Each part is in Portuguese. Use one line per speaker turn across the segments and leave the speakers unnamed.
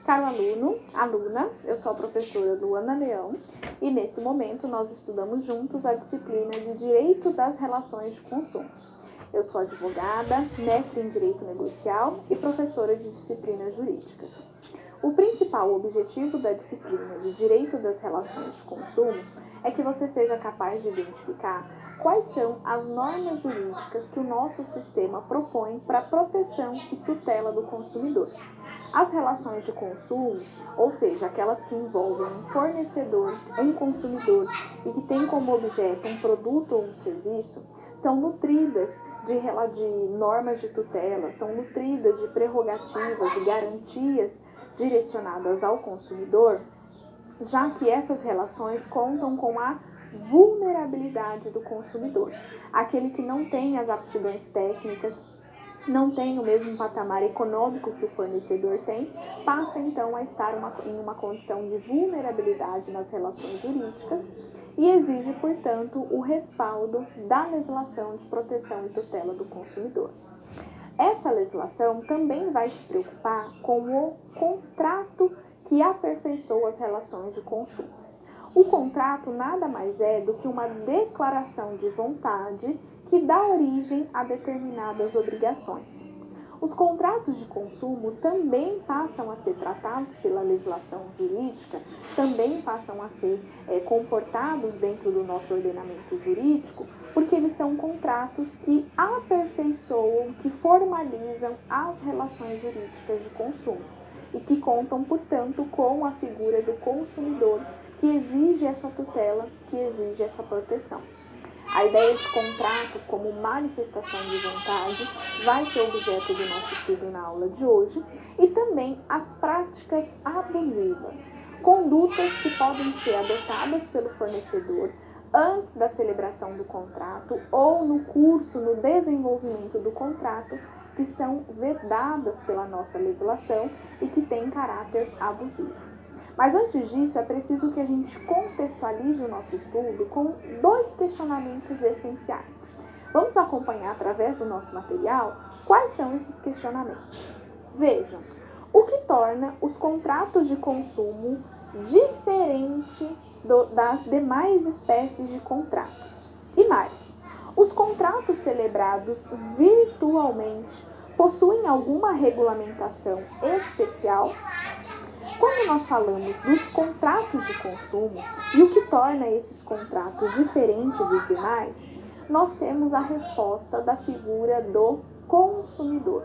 Caro aluno, aluna, eu sou a professora Luana Leão e nesse momento nós estudamos juntos a disciplina de Direito das Relações de Consumo. Eu sou advogada, mestre em Direito Negocial e professora de disciplinas jurídicas. O principal objetivo da disciplina de Direito das Relações de Consumo é que você seja capaz de identificar quais são as normas jurídicas que o nosso sistema propõe para a proteção e tutela do consumidor. As relações de consumo, ou seja, aquelas que envolvem um fornecedor, um consumidor e que têm como objeto um produto ou um serviço, são nutridas de normas de tutela, são nutridas de prerrogativas e garantias direcionadas ao consumidor, já que essas relações contam com a vulnerabilidade do consumidor. Aquele que não tem as aptidões técnicas, não tem o mesmo patamar econômico que o fornecedor tem, passa então a estar em uma condição de vulnerabilidade nas relações jurídicas e exige, portanto, o respaldo da legislação de proteção e tutela do consumidor. Essa legislação também vai se preocupar com o contrato que aperfeiçoa as relações de consumo. O contrato nada mais é do que uma declaração de vontade que dá origem a determinadas obrigações. Os contratos de consumo também passam a ser tratados pela legislação jurídica, também passam a ser comportados dentro do nosso ordenamento jurídico, porque eles são contratos que aperfeiçoam, que formalizam as relações jurídicas de consumo e que contam, portanto, com a figura do consumidor, que exige essa tutela, que exige essa proteção. A ideia de contrato como manifestação de vontade vai ser objeto do nosso estudo na aula de hoje e também as práticas abusivas, condutas que podem ser adotadas pelo fornecedor antes da celebração do contrato ou no curso, no desenvolvimento do contrato, que são vedadas pela nossa legislação e que têm caráter abusivo. Mas antes disso, é preciso que a gente contextualize o nosso estudo com dois questionamentos essenciais. Vamos acompanhar através do nosso material quais são esses questionamentos. Vejam, o que torna os contratos de consumo diferente das demais espécies de contratos? E mais, os contratos celebrados virtualmente possuem alguma regulamentação especial? Quando nós falamos dos contratos de consumo e o que torna esses contratos diferentes dos demais, nós temos a resposta da figura do consumidor.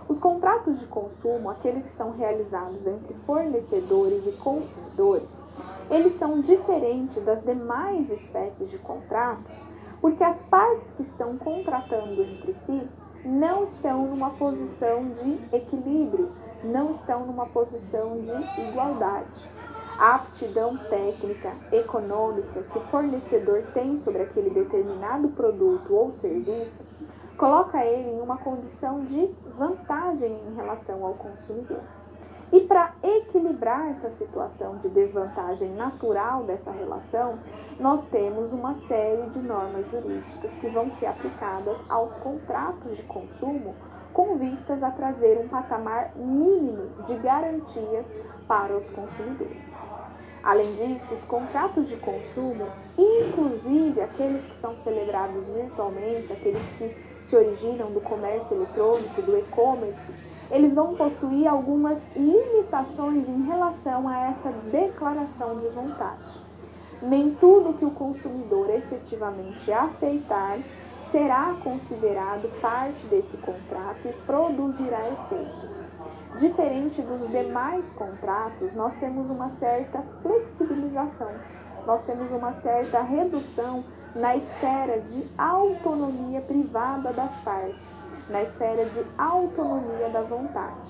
Os contratos de consumo, aqueles que são realizados entre fornecedores e consumidores, eles são diferentes das demais espécies de contratos, porque as partes que estão contratando entre si não estão numa posição de equilíbrio, não estão numa posição de igualdade. A aptidão técnica, econômica que o fornecedor tem sobre aquele determinado produto ou serviço coloca ele em uma condição de vantagem em relação ao consumidor. E para equilibrar essa situação de desvantagem natural dessa relação, nós temos uma série de normas jurídicas que vão ser aplicadas aos contratos de consumo com vistas a trazer um patamar mínimo de garantias para os consumidores. Além disso, os contratos de consumo, inclusive aqueles que são celebrados virtualmente, aqueles que se originam do comércio eletrônico, do e-commerce, eles vão possuir algumas limitações em relação a essa declaração de vontade. Nem tudo que o consumidor efetivamente aceitar será considerado parte desse contrato e produzirá efeitos. Diferente dos demais contratos, nós temos uma certa flexibilização, nós temos uma certa redução na esfera de autonomia privada das partes, na esfera de autonomia da vontade.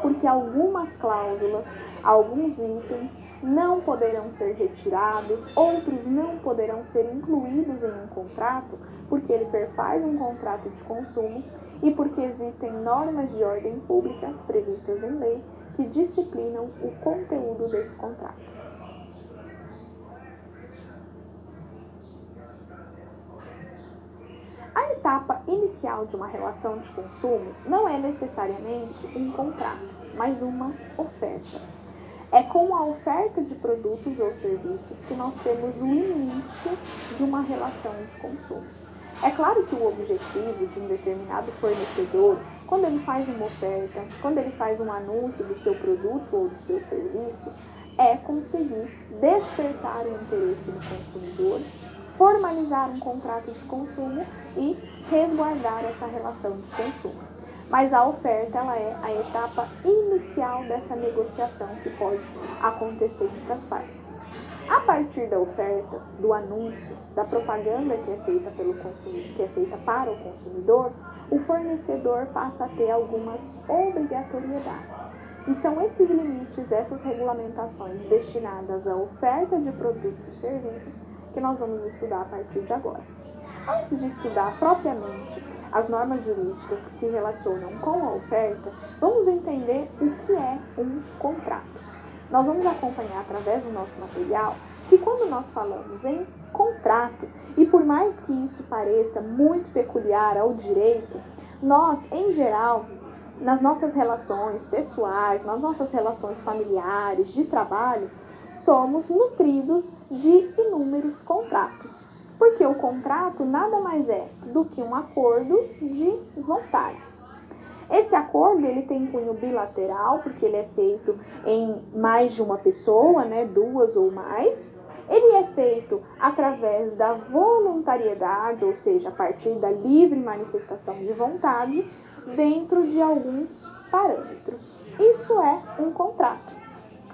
Porque algumas cláusulas, alguns itens não poderão ser retirados, outros não poderão ser incluídos em um contrato, porque ele perfaz um contrato de consumo e porque existem normas de ordem pública previstas em lei que disciplinam o conteúdo desse contrato. A etapa inicial de uma relação de consumo não é necessariamente um contrato, mas uma oferta. É com a oferta de produtos ou serviços que nós temos o início de uma relação de consumo. É claro que o objetivo de um determinado fornecedor, quando ele faz uma oferta, quando ele faz um anúncio do seu produto ou do seu serviço, é conseguir despertar o interesse do consumidor, formalizar um contrato de consumo e resguardar essa relação de consumo. Mas a oferta, ela é a etapa inicial dessa negociação que pode acontecer entre as partes. A partir da oferta, do anúncio, da propaganda que é feita pelo consumidor, que é feita para o consumidor, o fornecedor passa a ter algumas obrigatoriedades. E são esses limites, essas regulamentações destinadas à oferta de produtos e serviços que nós vamos estudar a partir de agora. Antes de estudar propriamente as normas jurídicas que se relacionam com a oferta, vamos entender o que é um contrato. Nós vamos acompanhar através do nosso material que quando nós falamos em contrato, e por mais que isso pareça muito peculiar ao direito, nós, em geral, nas nossas relações pessoais, nas nossas relações familiares, de trabalho, somos nutridos de inúmeros contratos. Porque o contrato nada mais é do que um acordo de vontades. Esse acordo ele tem cunho bilateral, porque ele é feito em mais de uma pessoa, né, duas ou mais. Ele é feito através da voluntariedade, ou seja, a partir da livre manifestação de vontade, dentro de alguns parâmetros. Isso é um contrato.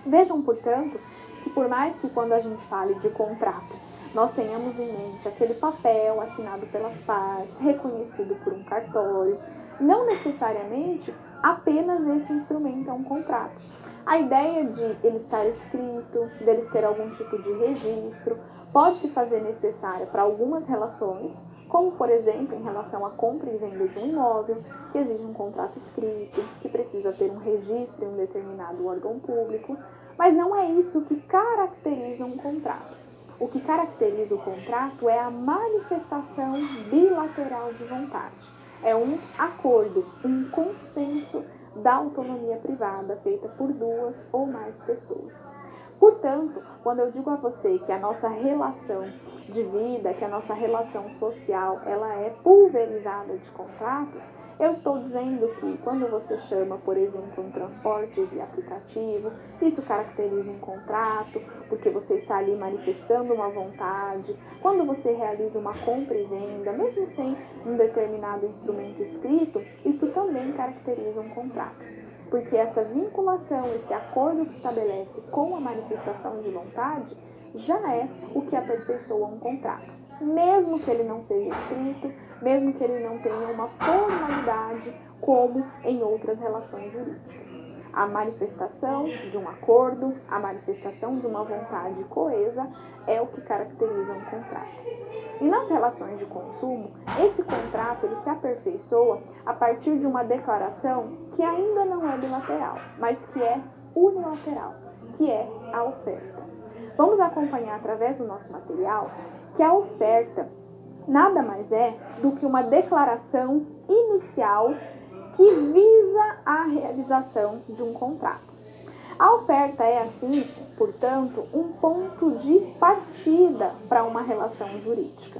Vejam, portanto, que por mais que quando a gente fale de contrato, nós tenhamos em mente aquele papel assinado pelas partes, reconhecido por um cartório, não necessariamente apenas esse instrumento é um contrato. A ideia de ele estar escrito, dele ter algum tipo de registro, pode se fazer necessária para algumas relações, como por exemplo em relação à compra e venda de um imóvel, que exige um contrato escrito, que precisa ter um registro em um determinado órgão público, mas não é isso que caracteriza um contrato. O que caracteriza o contrato é a manifestação bilateral de vontade. É um acordo, um consenso da autonomia privada feita por duas ou mais pessoas. Portanto, quando eu digo a você que a nossa relação de vida, que a nossa relação social, ela é pulverizada de contratos, eu estou dizendo que quando você chama, por exemplo, um transporte via aplicativo, isso caracteriza um contrato, porque você está ali manifestando uma vontade. Quando você realiza uma compra e venda, mesmo sem um determinado instrumento escrito, isso também caracteriza um contrato. Porque essa vinculação, esse acordo que estabelece com a manifestação de vontade, já é o que aperfeiçoa um contrato. Mesmo que ele não seja escrito, mesmo que ele não tenha uma formalidade como em outras relações jurídicas. A manifestação de um acordo, a manifestação de uma vontade coesa é o que caracteriza um contrato. E nas relações de consumo, esse contrato ele se aperfeiçoa a partir de uma declaração que ainda não é bilateral, mas que é unilateral, que é a oferta. Vamos acompanhar através do nosso material que a oferta nada mais é do que uma declaração inicial que visa a realização de um contrato. A oferta é, assim, portanto, um ponto de partida para uma relação jurídica.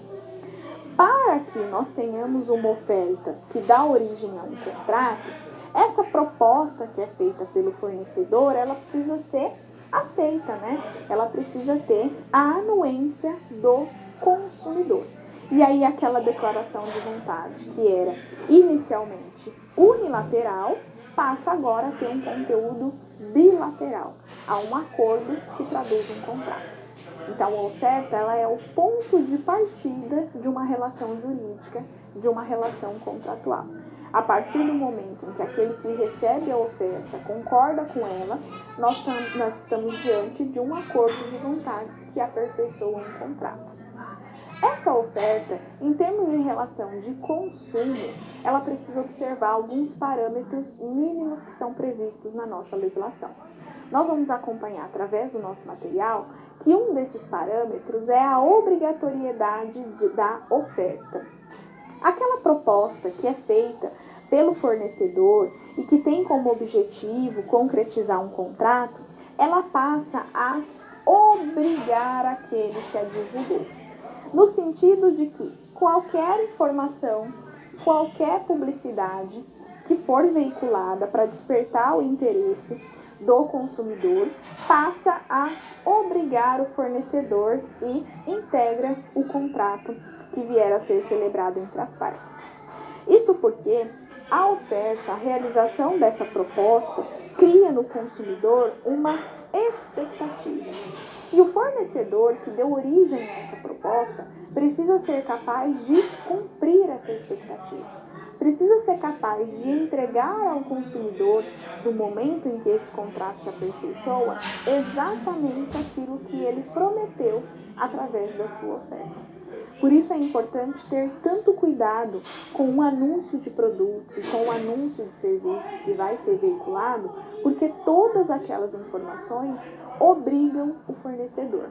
Para que nós tenhamos uma oferta que dá origem a um contrato, essa proposta que é feita pelo fornecedor, ela precisa ser aceita, né? Ela precisa ter a anuência do consumidor. E aí aquela declaração de vontade que era inicialmente unilateral, passa agora a ter um conteúdo bilateral, a um acordo que traduz um contrato. Então a oferta ela é o ponto de partida de uma relação jurídica, de uma relação contratual. A partir do momento em que aquele que recebe a oferta concorda com ela, nós estamos diante de um acordo de vontades que aperfeiçoa um contrato. Essa oferta, em termos de relação de consumo, ela precisa observar alguns parâmetros mínimos que são previstos na nossa legislação. Nós vamos acompanhar através do nosso material que um desses parâmetros é a obrigatoriedade da oferta. Aquela proposta que é feita pelo fornecedor e que tem como objetivo concretizar um contrato, ela passa a obrigar aquele que a divulgou. No sentido de que qualquer informação, qualquer publicidade que for veiculada para despertar o interesse do consumidor, passa a obrigar o fornecedor e integra o contrato que vier a ser celebrado entre as partes. Isso porque a oferta, a realização dessa proposta, cria no consumidor uma expectativa. E o fornecedor que deu origem a essa proposta precisa ser capaz de cumprir essa expectativa. Precisa ser capaz de entregar ao consumidor, no momento em que esse contrato se aperfeiçoa, exatamente aquilo que ele prometeu através da sua oferta. Por isso é importante ter tanto cuidado com o anúncio de produtos e com o anúncio de serviços que vai ser veiculado, porque todas aquelas informações obrigam o fornecedor.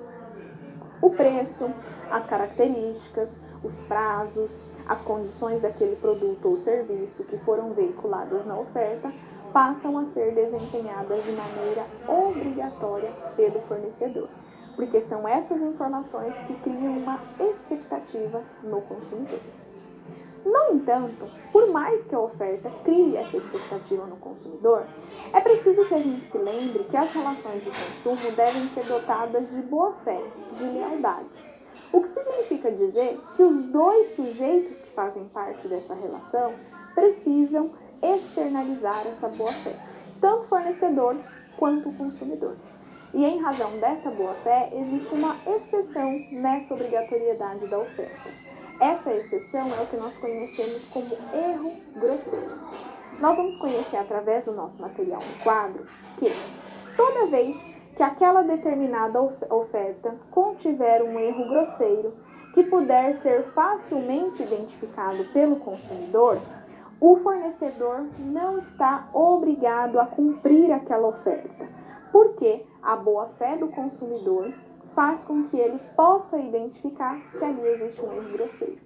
O preço, as características, os prazos, as condições daquele produto ou serviço que foram veiculadas na oferta passam a ser desempenhadas de maneira obrigatória pelo fornecedor, porque são essas informações que criam uma expectativa no consumidor. No entanto, por mais que a oferta crie essa expectativa no consumidor, é preciso que a gente se lembre que as relações de consumo devem ser dotadas de boa-fé, de lealdade. O que significa dizer que os dois sujeitos que fazem parte dessa relação precisam externalizar essa boa-fé, tanto o fornecedor quanto o consumidor. E em razão dessa boa-fé, existe uma exceção nessa obrigatoriedade da oferta. Essa exceção é o que nós conhecemos como erro grosseiro. Nós vamos conhecer através do nosso material no quadro que toda vez que aquela determinada oferta contiver um erro grosseiro que puder ser facilmente identificado pelo consumidor, o fornecedor não está obrigado a cumprir aquela oferta, porque a boa-fé do consumidor faz com que ele possa identificar que ali existe um erro grosseiro.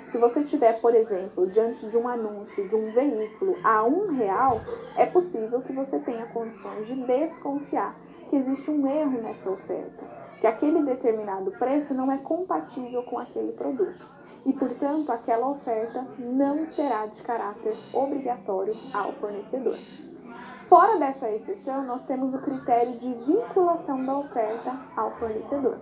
Se você estiver, por exemplo, diante de um anúncio de um veículo a R$1, é possível que você tenha condições de desconfiar que existe um erro nessa oferta, que aquele determinado preço não é compatível com aquele produto. E, portanto, aquela oferta não será de caráter obrigatório ao fornecedor. Fora dessa exceção, nós temos o critério de vinculação da oferta ao fornecedor.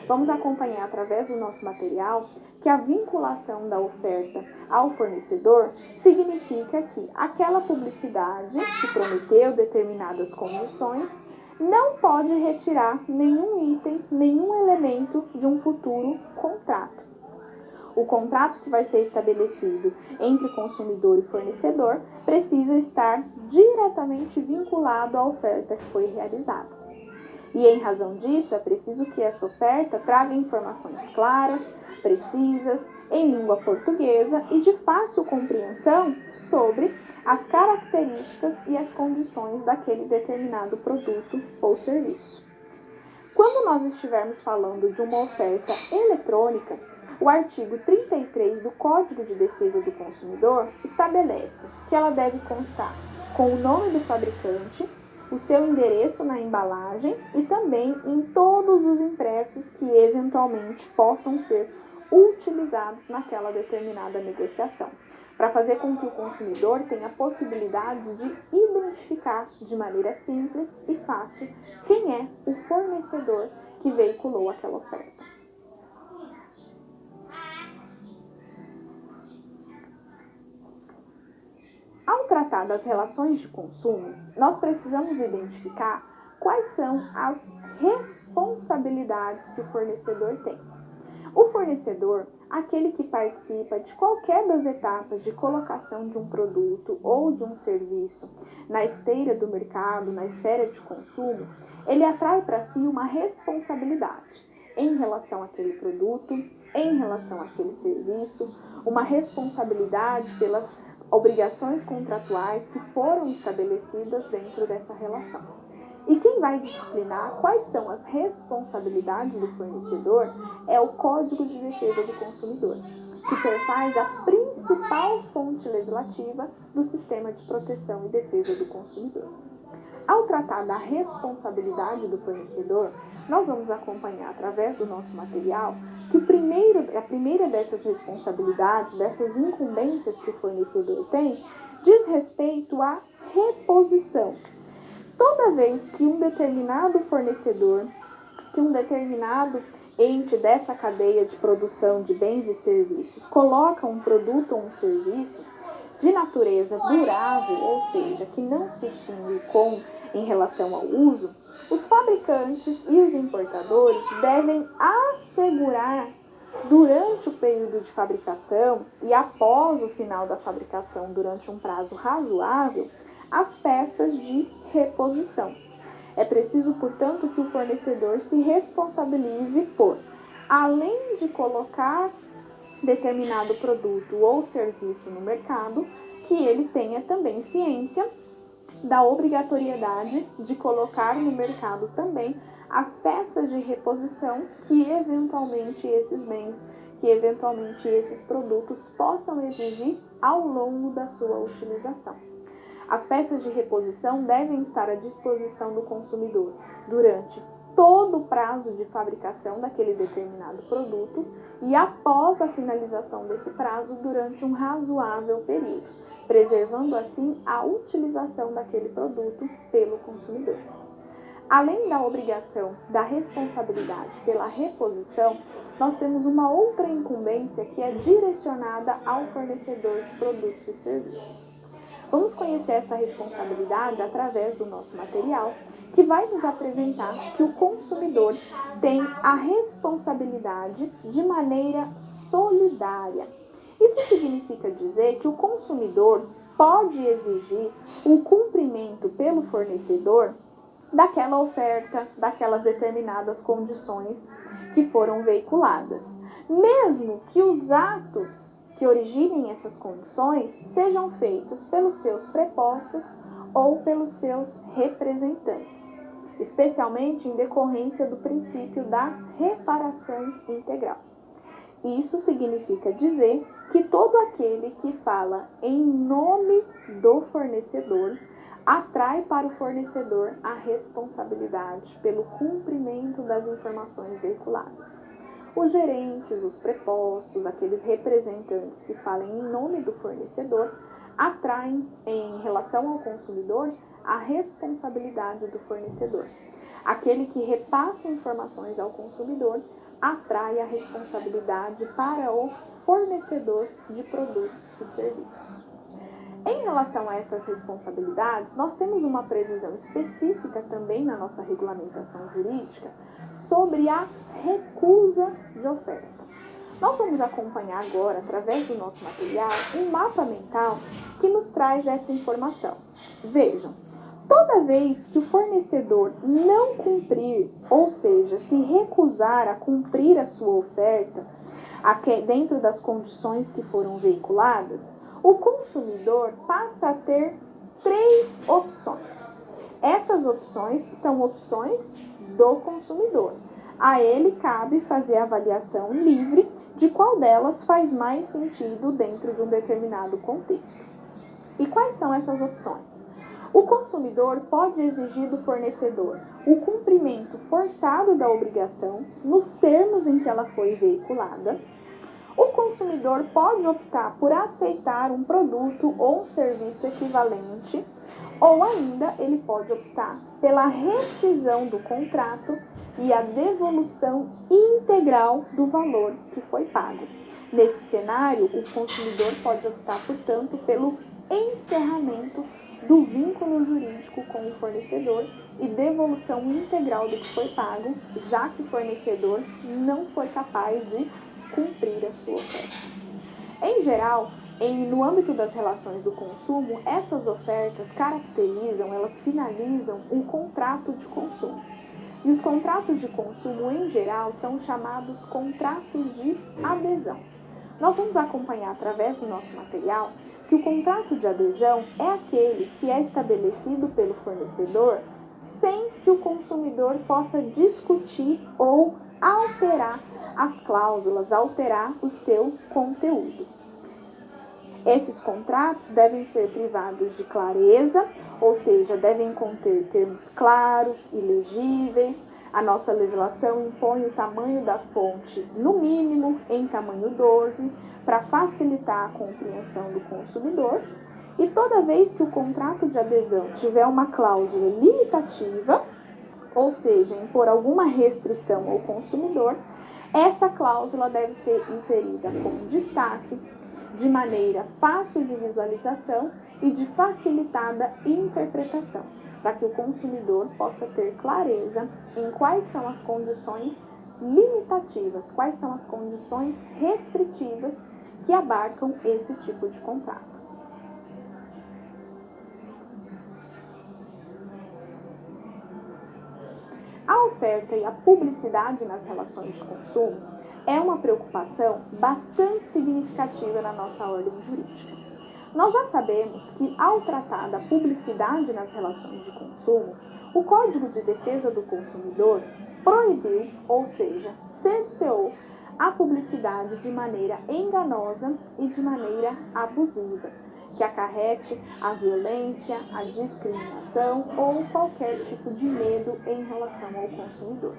Vamos acompanhar através do nosso material que a vinculação da oferta ao fornecedor significa que aquela publicidade que prometeu determinadas condições não pode retirar nenhum item, nenhum elemento de um futuro contrato. O contrato que vai ser estabelecido entre consumidor e fornecedor precisa estar diretamente vinculado à oferta que foi realizada. E em razão disso, é preciso que essa oferta traga informações claras, precisas, em língua portuguesa e de fácil compreensão sobre as características e as condições daquele determinado produto ou serviço. Quando nós estivermos falando de uma oferta eletrônica, o artigo 33 do Código de Defesa do Consumidor estabelece que ela deve constar com o nome do fabricante, o seu endereço na embalagem e também em todos os impressos que eventualmente possam ser utilizados naquela determinada negociação, para fazer com que o consumidor tenha a possibilidade de identificar de maneira simples e fácil quem é o fornecedor que veiculou aquela oferta. Ao tratar das relações de consumo, nós precisamos identificar quais são as responsabilidades que o fornecedor tem. O fornecedor, aquele que participa de qualquer das etapas de colocação de um produto ou de um serviço na esteira do mercado, na esfera de consumo, ele atrai para si uma responsabilidade em relação àquele produto, em relação àquele serviço, uma responsabilidade pelas obrigações contratuais que foram estabelecidas dentro dessa relação. E quem vai disciplinar quais são as responsabilidades do fornecedor é o Código de Defesa do Consumidor, que perfaz a principal fonte legislativa do sistema de proteção e defesa do consumidor. Ao tratar da responsabilidade do fornecedor, nós vamos acompanhar através do nosso material que a primeira dessas responsabilidades, dessas incumbências que o fornecedor tem, diz respeito à reposição. Toda vez que um determinado fornecedor, que um determinado ente dessa cadeia de produção de bens e serviços coloca um produto ou um serviço de natureza durável, ou seja, que não se extingue em relação ao uso, os fabricantes e os importadores devem assegurar durante o período de fabricação e após o final da fabricação, durante um prazo razoável, as peças de reposição. É preciso, portanto, que o fornecedor se responsabilize por, além de colocar determinado produto ou serviço no mercado, que ele tenha também ciência da obrigatoriedade de colocar no mercado também as peças de reposição que eventualmente esses bens, que eventualmente esses produtos possam exigir ao longo da sua utilização. As peças de reposição devem estar à disposição do consumidor durante todo o prazo de fabricação daquele determinado produto e após a finalização desse prazo durante um razoável período, preservando assim a utilização daquele produto pelo consumidor. Além da obrigação da responsabilidade pela reposição, nós temos uma outra incumbência que é direcionada ao fornecedor de produtos e serviços. Vamos conhecer essa responsabilidade através do nosso material, que vai nos apresentar que o consumidor tem a responsabilidade de maneira solidária. Isso significa dizer que o consumidor pode exigir o cumprimento pelo fornecedor daquela oferta, daquelas determinadas condições que foram veiculadas, mesmo que os atos que originem essas condições sejam feitos pelos seus prepostos ou pelos seus representantes, especialmente em decorrência do princípio da reparação integral. Isso significa dizer que todo aquele que fala em nome do fornecedor atrai para o fornecedor a responsabilidade pelo cumprimento das informações veiculadas. Os gerentes, os prepostos, aqueles representantes que falem em nome do fornecedor, atraem em relação ao consumidor a responsabilidade do fornecedor. Aquele que repassa informações ao consumidor atrai a responsabilidade para o fornecedor de produtos e serviços. Em relação a essas responsabilidades, nós temos uma previsão específica também na nossa regulamentação jurídica sobre a recusa de oferta. Nós vamos acompanhar agora, através do nosso material, um mapa mental que nos traz essa informação. Vejam, toda vez que o fornecedor não cumprir, ou seja, se recusar a cumprir a sua oferta dentro das condições que foram veiculadas, o consumidor passa a ter 3 opções. Essas opções são opções do consumidor. A ele cabe fazer a avaliação livre de qual delas faz mais sentido dentro de um determinado contexto. E quais são essas opções? O consumidor pode exigir do fornecedor o cumprimento forçado da obrigação nos termos em que ela foi veiculada. O consumidor pode optar por aceitar um produto ou um serviço equivalente, ou ainda ele pode optar pela rescisão do contrato e a devolução integral do valor que foi pago. Nesse cenário, o consumidor pode optar, portanto, pelo encerramento do vínculo jurídico com o fornecedor e devolução integral do que foi pago, já que o fornecedor não foi capaz de cumprir a sua oferta. Em geral, no âmbito das relações do consumo, essas ofertas caracterizam, elas finalizam um contrato de consumo. E os contratos de consumo, em geral, são chamados contratos de adesão. Nós vamos acompanhar através do nosso material que o contrato de adesão é aquele que é estabelecido pelo fornecedor sem que o consumidor possa discutir ou alterar as cláusulas, alterar o seu conteúdo. Esses contratos devem ser privados de clareza, ou seja, devem conter termos claros e legíveis. A nossa legislação impõe o tamanho da fonte, no mínimo, em tamanho 12, para facilitar a compreensão do consumidor. E toda vez que o contrato de adesão tiver uma cláusula limitativa, ou seja, impor alguma restrição ao consumidor, essa cláusula deve ser inserida com destaque, de maneira fácil de visualização e de facilitada interpretação, para que o consumidor possa ter clareza em quais são as condições limitativas, quais são as condições restritivas que abarcam esse tipo de contrato. A oferta e a publicidade nas relações de consumo é uma preocupação bastante significativa na nossa ordem jurídica. Nós já sabemos que, ao tratar da publicidade nas relações de consumo, o Código de Defesa do Consumidor proibiu, ou seja, cerceou a publicidade de maneira enganosa e de maneira abusiva, que acarrete a violência, a discriminação ou qualquer tipo de medo em relação ao consumidor.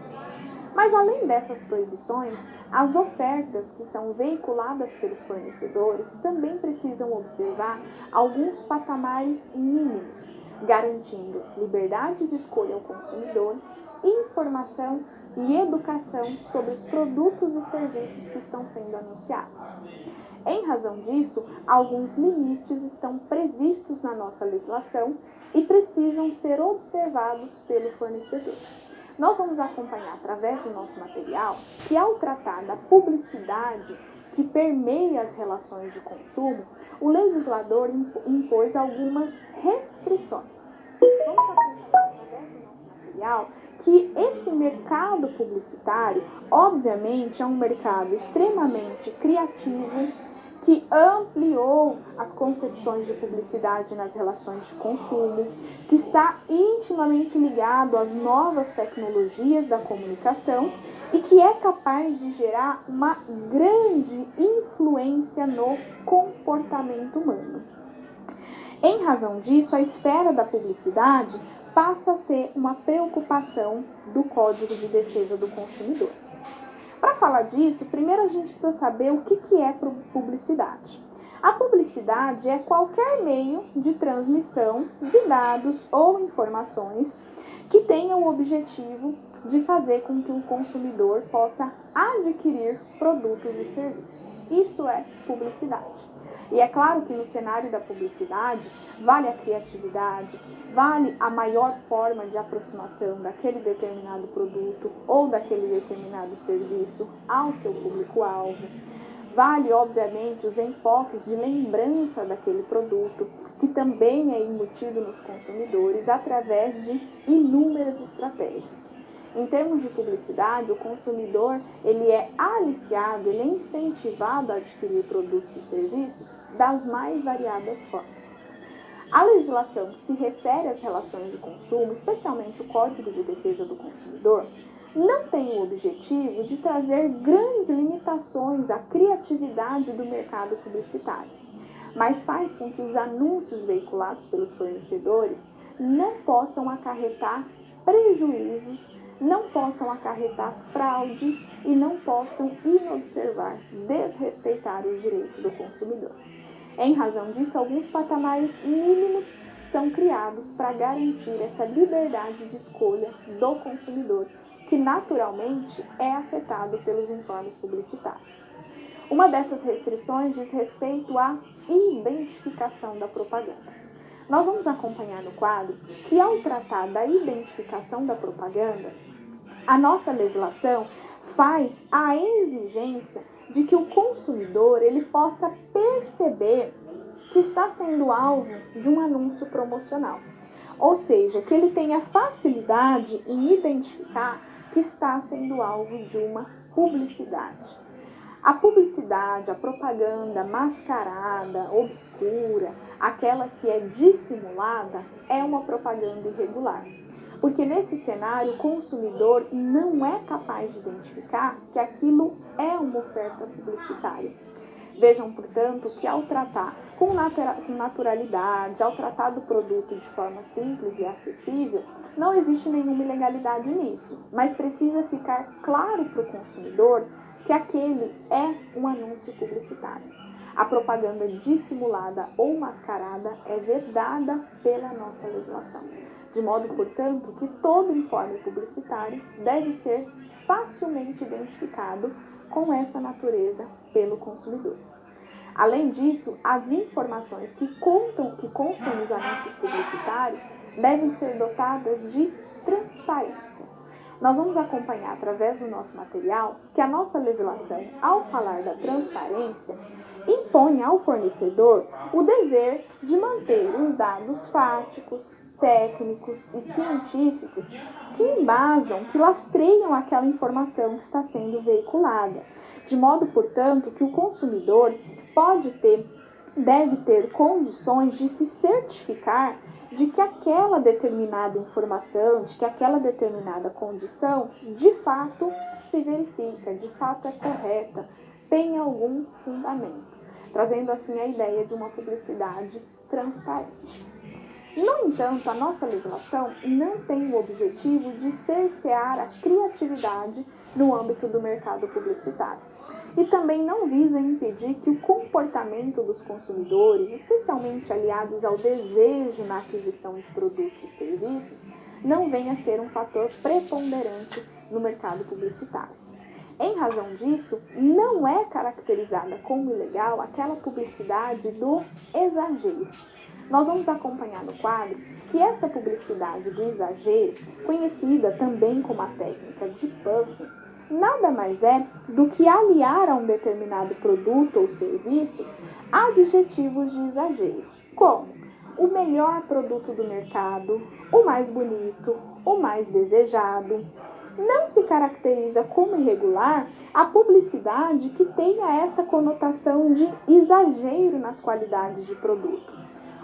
Mas além dessas proibições, as ofertas que são veiculadas pelos fornecedores também precisam observar alguns patamares mínimos, garantindo liberdade de escolha ao consumidor, informação e educação sobre os produtos e serviços que estão sendo anunciados. Em razão disso, alguns limites estão previstos na nossa legislação e precisam ser observados pelo fornecedor. Nós vamos acompanhar através do nosso material que, ao tratar da publicidade que permeia as relações de consumo, o legislador impôs algumas restrições. Vamos acompanhar através do nosso material que esse mercado publicitário, obviamente, é um mercado extremamente criativo, que ampliou as concepções de publicidade nas relações de consumo, que está intimamente ligado às novas tecnologias da comunicação e que é capaz de gerar uma grande influência no comportamento humano. Em razão disso, a esfera da publicidade passa a ser uma preocupação do Código de Defesa do Consumidor. Para falar disso, primeiro a gente precisa saber o que é publicidade. A publicidade é qualquer meio de transmissão de dados ou informações que tenha o objetivo de fazer com que o consumidor possa adquirir produtos e serviços. Isso é publicidade. E é claro que no cenário da publicidade vale a criatividade, vale a maior forma de aproximação daquele determinado produto ou daquele determinado serviço ao seu público-alvo. Vale, obviamente, os enfoques de lembrança daquele produto, que também é embutido nos consumidores através de inúmeras estratégias. Em termos de publicidade, o consumidor ele é aliciado, ele é incentivado a adquirir produtos e serviços das mais variadas formas. A legislação que se refere às relações de consumo, especialmente o Código de Defesa do Consumidor, não tem o objetivo de trazer grandes limitações à criatividade do mercado publicitário, mas faz com que os anúncios veiculados pelos fornecedores não possam acarretar prejuízos, não possam acarretar fraudes e não possam inobservar, desrespeitar os direitos do consumidor. Em razão disso, alguns patamares mínimos são criados para garantir essa liberdade de escolha do consumidor, que naturalmente é afetado pelos informes publicitários. Uma dessas restrições diz respeito à identificação da propaganda. Nós vamos acompanhar no quadro que, ao tratar da identificação da propaganda, a nossa legislação faz a exigência de que o consumidor ele possa perceber que está sendo alvo de um anúncio promocional. Ou seja, que ele tenha facilidade em identificar que está sendo alvo de uma publicidade. A publicidade, a propaganda mascarada, obscura, aquela que é dissimulada, é uma propaganda irregular. Porque nesse cenário o consumidor não é capaz de identificar que aquilo é uma oferta publicitária. Vejam, portanto, que ao tratar com naturalidade, ao tratar do produto de forma simples e acessível, não existe nenhuma ilegalidade nisso, mas precisa ficar claro para o consumidor que aquele é um anúncio publicitário. A propaganda dissimulada ou mascarada é vedada pela nossa legislação, de modo, portanto, que todo informe publicitário deve ser facilmente identificado com essa natureza pelo consumidor. Além disso, as informações que constam nos anúncios publicitários devem ser dotadas de transparência. Nós vamos acompanhar através do nosso material que a nossa legislação, ao falar da transparência, impõe ao fornecedor o dever de manter os dados fáticos, técnicos e científicos que embasam, que lastreiam aquela informação que está sendo veiculada, de modo, portanto, que o consumidor deve ter condições de se certificar de que aquela determinada informação, de que aquela determinada condição, de fato se verifica, de fato é correta, tem algum fundamento, trazendo assim a ideia de uma publicidade transparente. No entanto, a nossa legislação não tem o objetivo de cercear a criatividade no âmbito do mercado publicitário. E também não visa impedir que o comportamento dos consumidores, especialmente aliados ao desejo na aquisição de produtos e serviços, não venha a ser um fator preponderante no mercado publicitário. Em razão disso, não é caracterizada como ilegal aquela publicidade do exagero. Nós vamos acompanhar no quadro que essa publicidade do exagero, conhecida também como a técnica de puffing, nada mais é do que aliar a um determinado produto ou serviço adjetivos de exagero, como o melhor produto do mercado, o mais bonito, o mais desejado. Não se caracteriza como irregular a publicidade que tenha essa conotação de exagero nas qualidades de produto.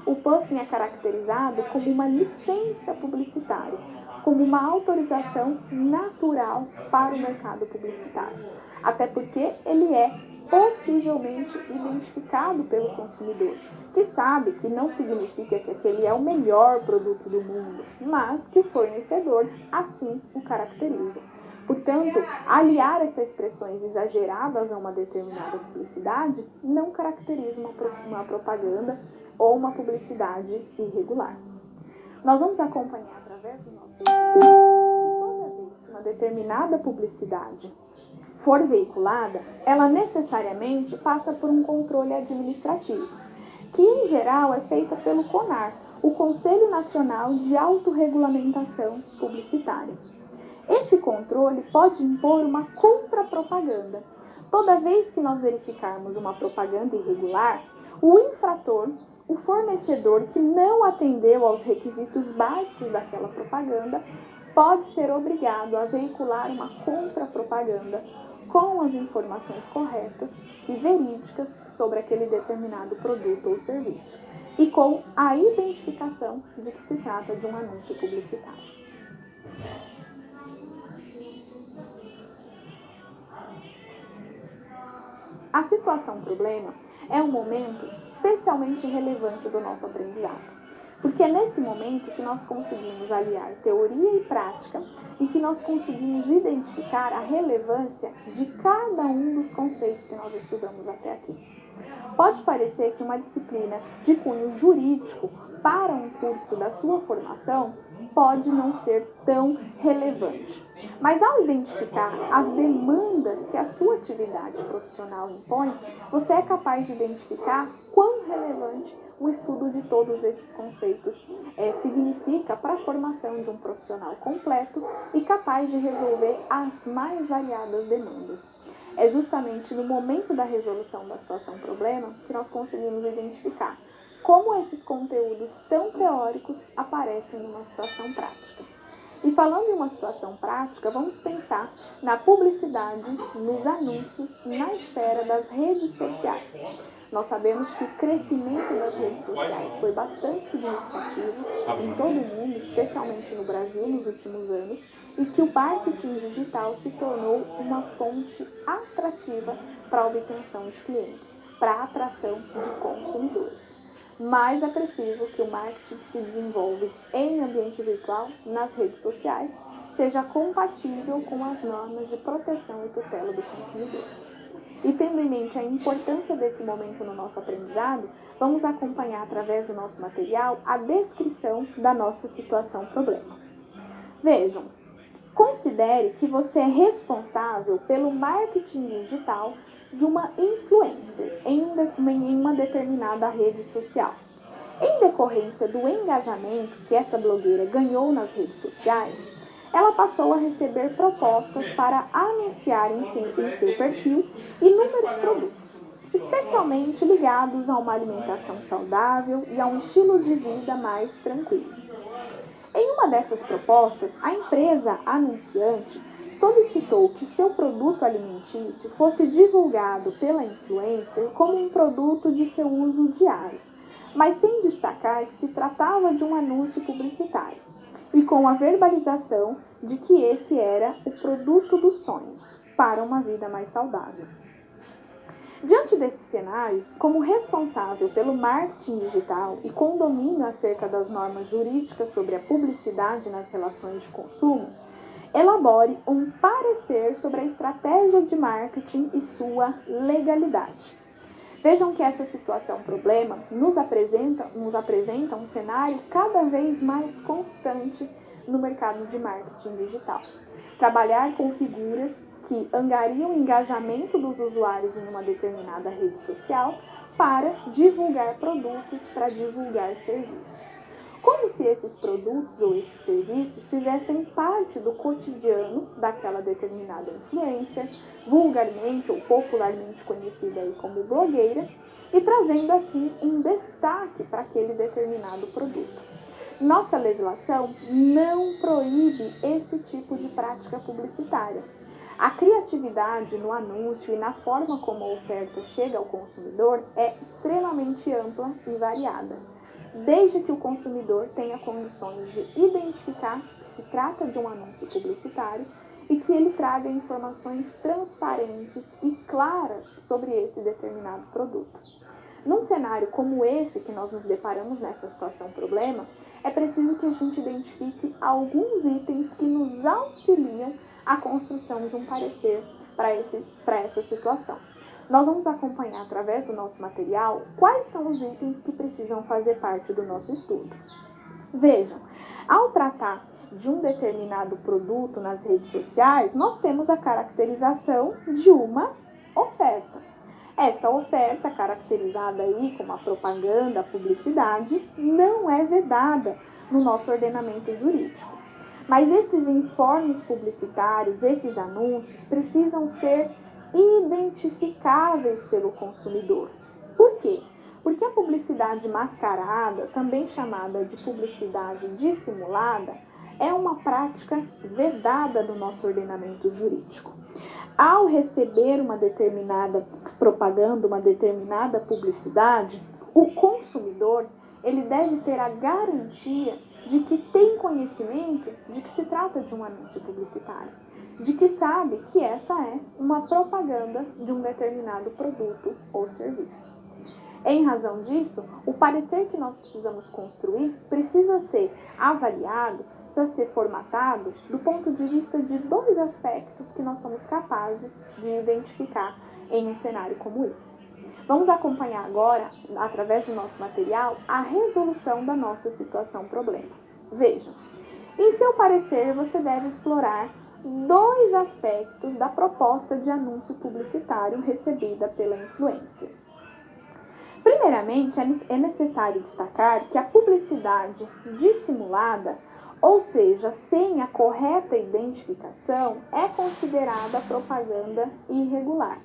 O puffing é caracterizado como uma licença publicitária, como uma autorização natural para o mercado publicitário, até porque ele é possivelmente identificado pelo consumidor, que sabe que não significa que aquele é o melhor produto do mundo, mas que o fornecedor assim o caracteriza. Portanto, aliar essas expressões exageradas a uma determinada publicidade não caracteriza uma propaganda ou uma publicidade irregular. Nós vamos acompanhar através do nosso vídeo que toda vez que uma determinada publicidade for veiculada, ela necessariamente passa por um controle administrativo, que em geral é feita pelo CONAR, o Conselho Nacional de Autorregulamentação Publicitária. Esse controle pode impor uma contrapropaganda. Toda vez que nós verificarmos uma propaganda irregular, o infrator, o fornecedor que não atendeu aos requisitos básicos daquela propaganda, pode ser obrigado a veicular uma contrapropaganda com as informações corretas e verídicas sobre aquele determinado produto ou serviço, e com a identificação de que se trata de um anúncio publicitário. A situação problema é um momento especialmente relevante do nosso aprendizado, porque é nesse momento que nós conseguimos aliar teoria e prática e que nós conseguimos identificar a relevância de cada um dos conceitos que nós estudamos até aqui. Pode parecer que uma disciplina de cunho jurídico para um curso da sua formação pode não ser tão relevante. Mas ao identificar as demandas que a sua atividade profissional impõe, você é capaz de identificar quão relevante o estudo de todos esses conceitos significa para a formação de um profissional completo e capaz de resolver as mais variadas demandas. É justamente no momento da resolução da situação-problema que nós conseguimos identificar como esses conteúdos tão teóricos aparecem numa situação prática. E falando em uma situação prática, vamos pensar na publicidade, nos anúncios, na esfera das redes sociais. Nós sabemos que o crescimento das redes sociais foi bastante significativo em todo o mundo, especialmente no Brasil nos últimos anos, e que o marketing digital se tornou uma fonte atrativa para a obtenção de clientes, para a atração de consumidores. Mas é preciso que o marketing que se desenvolve em ambiente virtual, nas redes sociais, seja compatível com as normas de proteção e tutela do consumidor. E tendo em mente a importância desse momento no nosso aprendizado, vamos acompanhar através do nosso material a descrição da nossa situação-problema. Vejam, considere que você é responsável pelo marketing digital de uma influencer em uma determinada rede social. Em decorrência do engajamento que essa blogueira ganhou nas redes sociais, ela passou a receber propostas para anunciar em seu perfil inúmeros produtos, especialmente ligados a uma alimentação saudável e a um estilo de vida mais tranquilo. Em uma dessas propostas, a empresa anunciante solicitou que o seu produto alimentício fosse divulgado pela influencer como um produto de seu uso diário, mas sem destacar que se tratava de um anúncio publicitário, e com a verbalização de que esse era o produto dos sonhos para uma vida mais saudável. Diante desse cenário, como responsável pelo marketing digital e com domínio acerca das normas jurídicas sobre a publicidade nas relações de consumo, elabore um parecer sobre a estratégia de marketing e sua legalidade. Vejam que essa situação-problema nos apresenta um cenário cada vez mais constante no mercado de marketing digital. Trabalhar com figuras que angariam o engajamento dos usuários em uma determinada rede social para divulgar produtos, para divulgar serviços. Como se esses produtos ou esses serviços fizessem parte do cotidiano daquela determinada influencer, vulgarmente ou popularmente conhecida aí como blogueira, e trazendo assim um destaque para aquele determinado produto. Nossa legislação não proíbe esse tipo de prática publicitária. A criatividade no anúncio e na forma como a oferta chega ao consumidor é extremamente ampla e variada, desde que o consumidor tenha condições de identificar que se trata de um anúncio publicitário e que ele traga informações transparentes e claras sobre esse determinado produto. Num cenário como esse que nós nos deparamos nessa situação-problema, é preciso que a gente identifique alguns itens que nos auxiliam a construção de um parecer para essa situação. Nós vamos acompanhar através do nosso material quais são os itens que precisam fazer parte do nosso estudo. Vejam, ao tratar de um determinado produto nas redes sociais, nós temos a caracterização de uma oferta. Essa oferta, caracterizada aí como a propaganda, a publicidade, não é vedada no nosso ordenamento jurídico. Mas esses informes publicitários, esses anúncios, precisam ser identificáveis pelo consumidor. Por quê? Porque a publicidade mascarada, também chamada de publicidade dissimulada, é uma prática vedada do nosso ordenamento jurídico. Ao receber uma determinada propaganda, uma determinada publicidade, o consumidor ele deve ter a garantia de que tem conhecimento de que se trata de um anúncio publicitário, de que sabe que essa é uma propaganda de um determinado produto ou serviço. Em razão disso, o parecer que nós precisamos construir precisa ser avaliado, precisa ser formatado do ponto de vista de dois aspectos que nós somos capazes de identificar em um cenário como esse. Vamos acompanhar agora, através do nosso material, a resolução da nossa situação-problema. Vejam, em seu parecer você deve explorar dois aspectos da proposta de anúncio publicitário recebida pela influencer. Primeiramente, é necessário destacar que a publicidade dissimulada, ou seja, sem a correta identificação, é considerada propaganda irregular,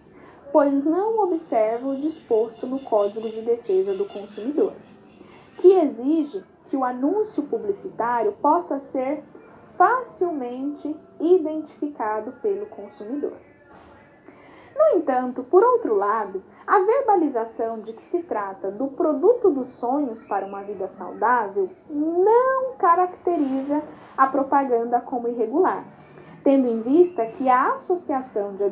pois não observa o disposto no Código de Defesa do Consumidor, que exige que o anúncio publicitário possa ser facilmente identificado pelo consumidor. No entanto, por outro lado, a verbalização de que se trata do produto dos sonhos para uma vida saudável não caracteriza a propaganda como irregular, tendo em vista que a associação de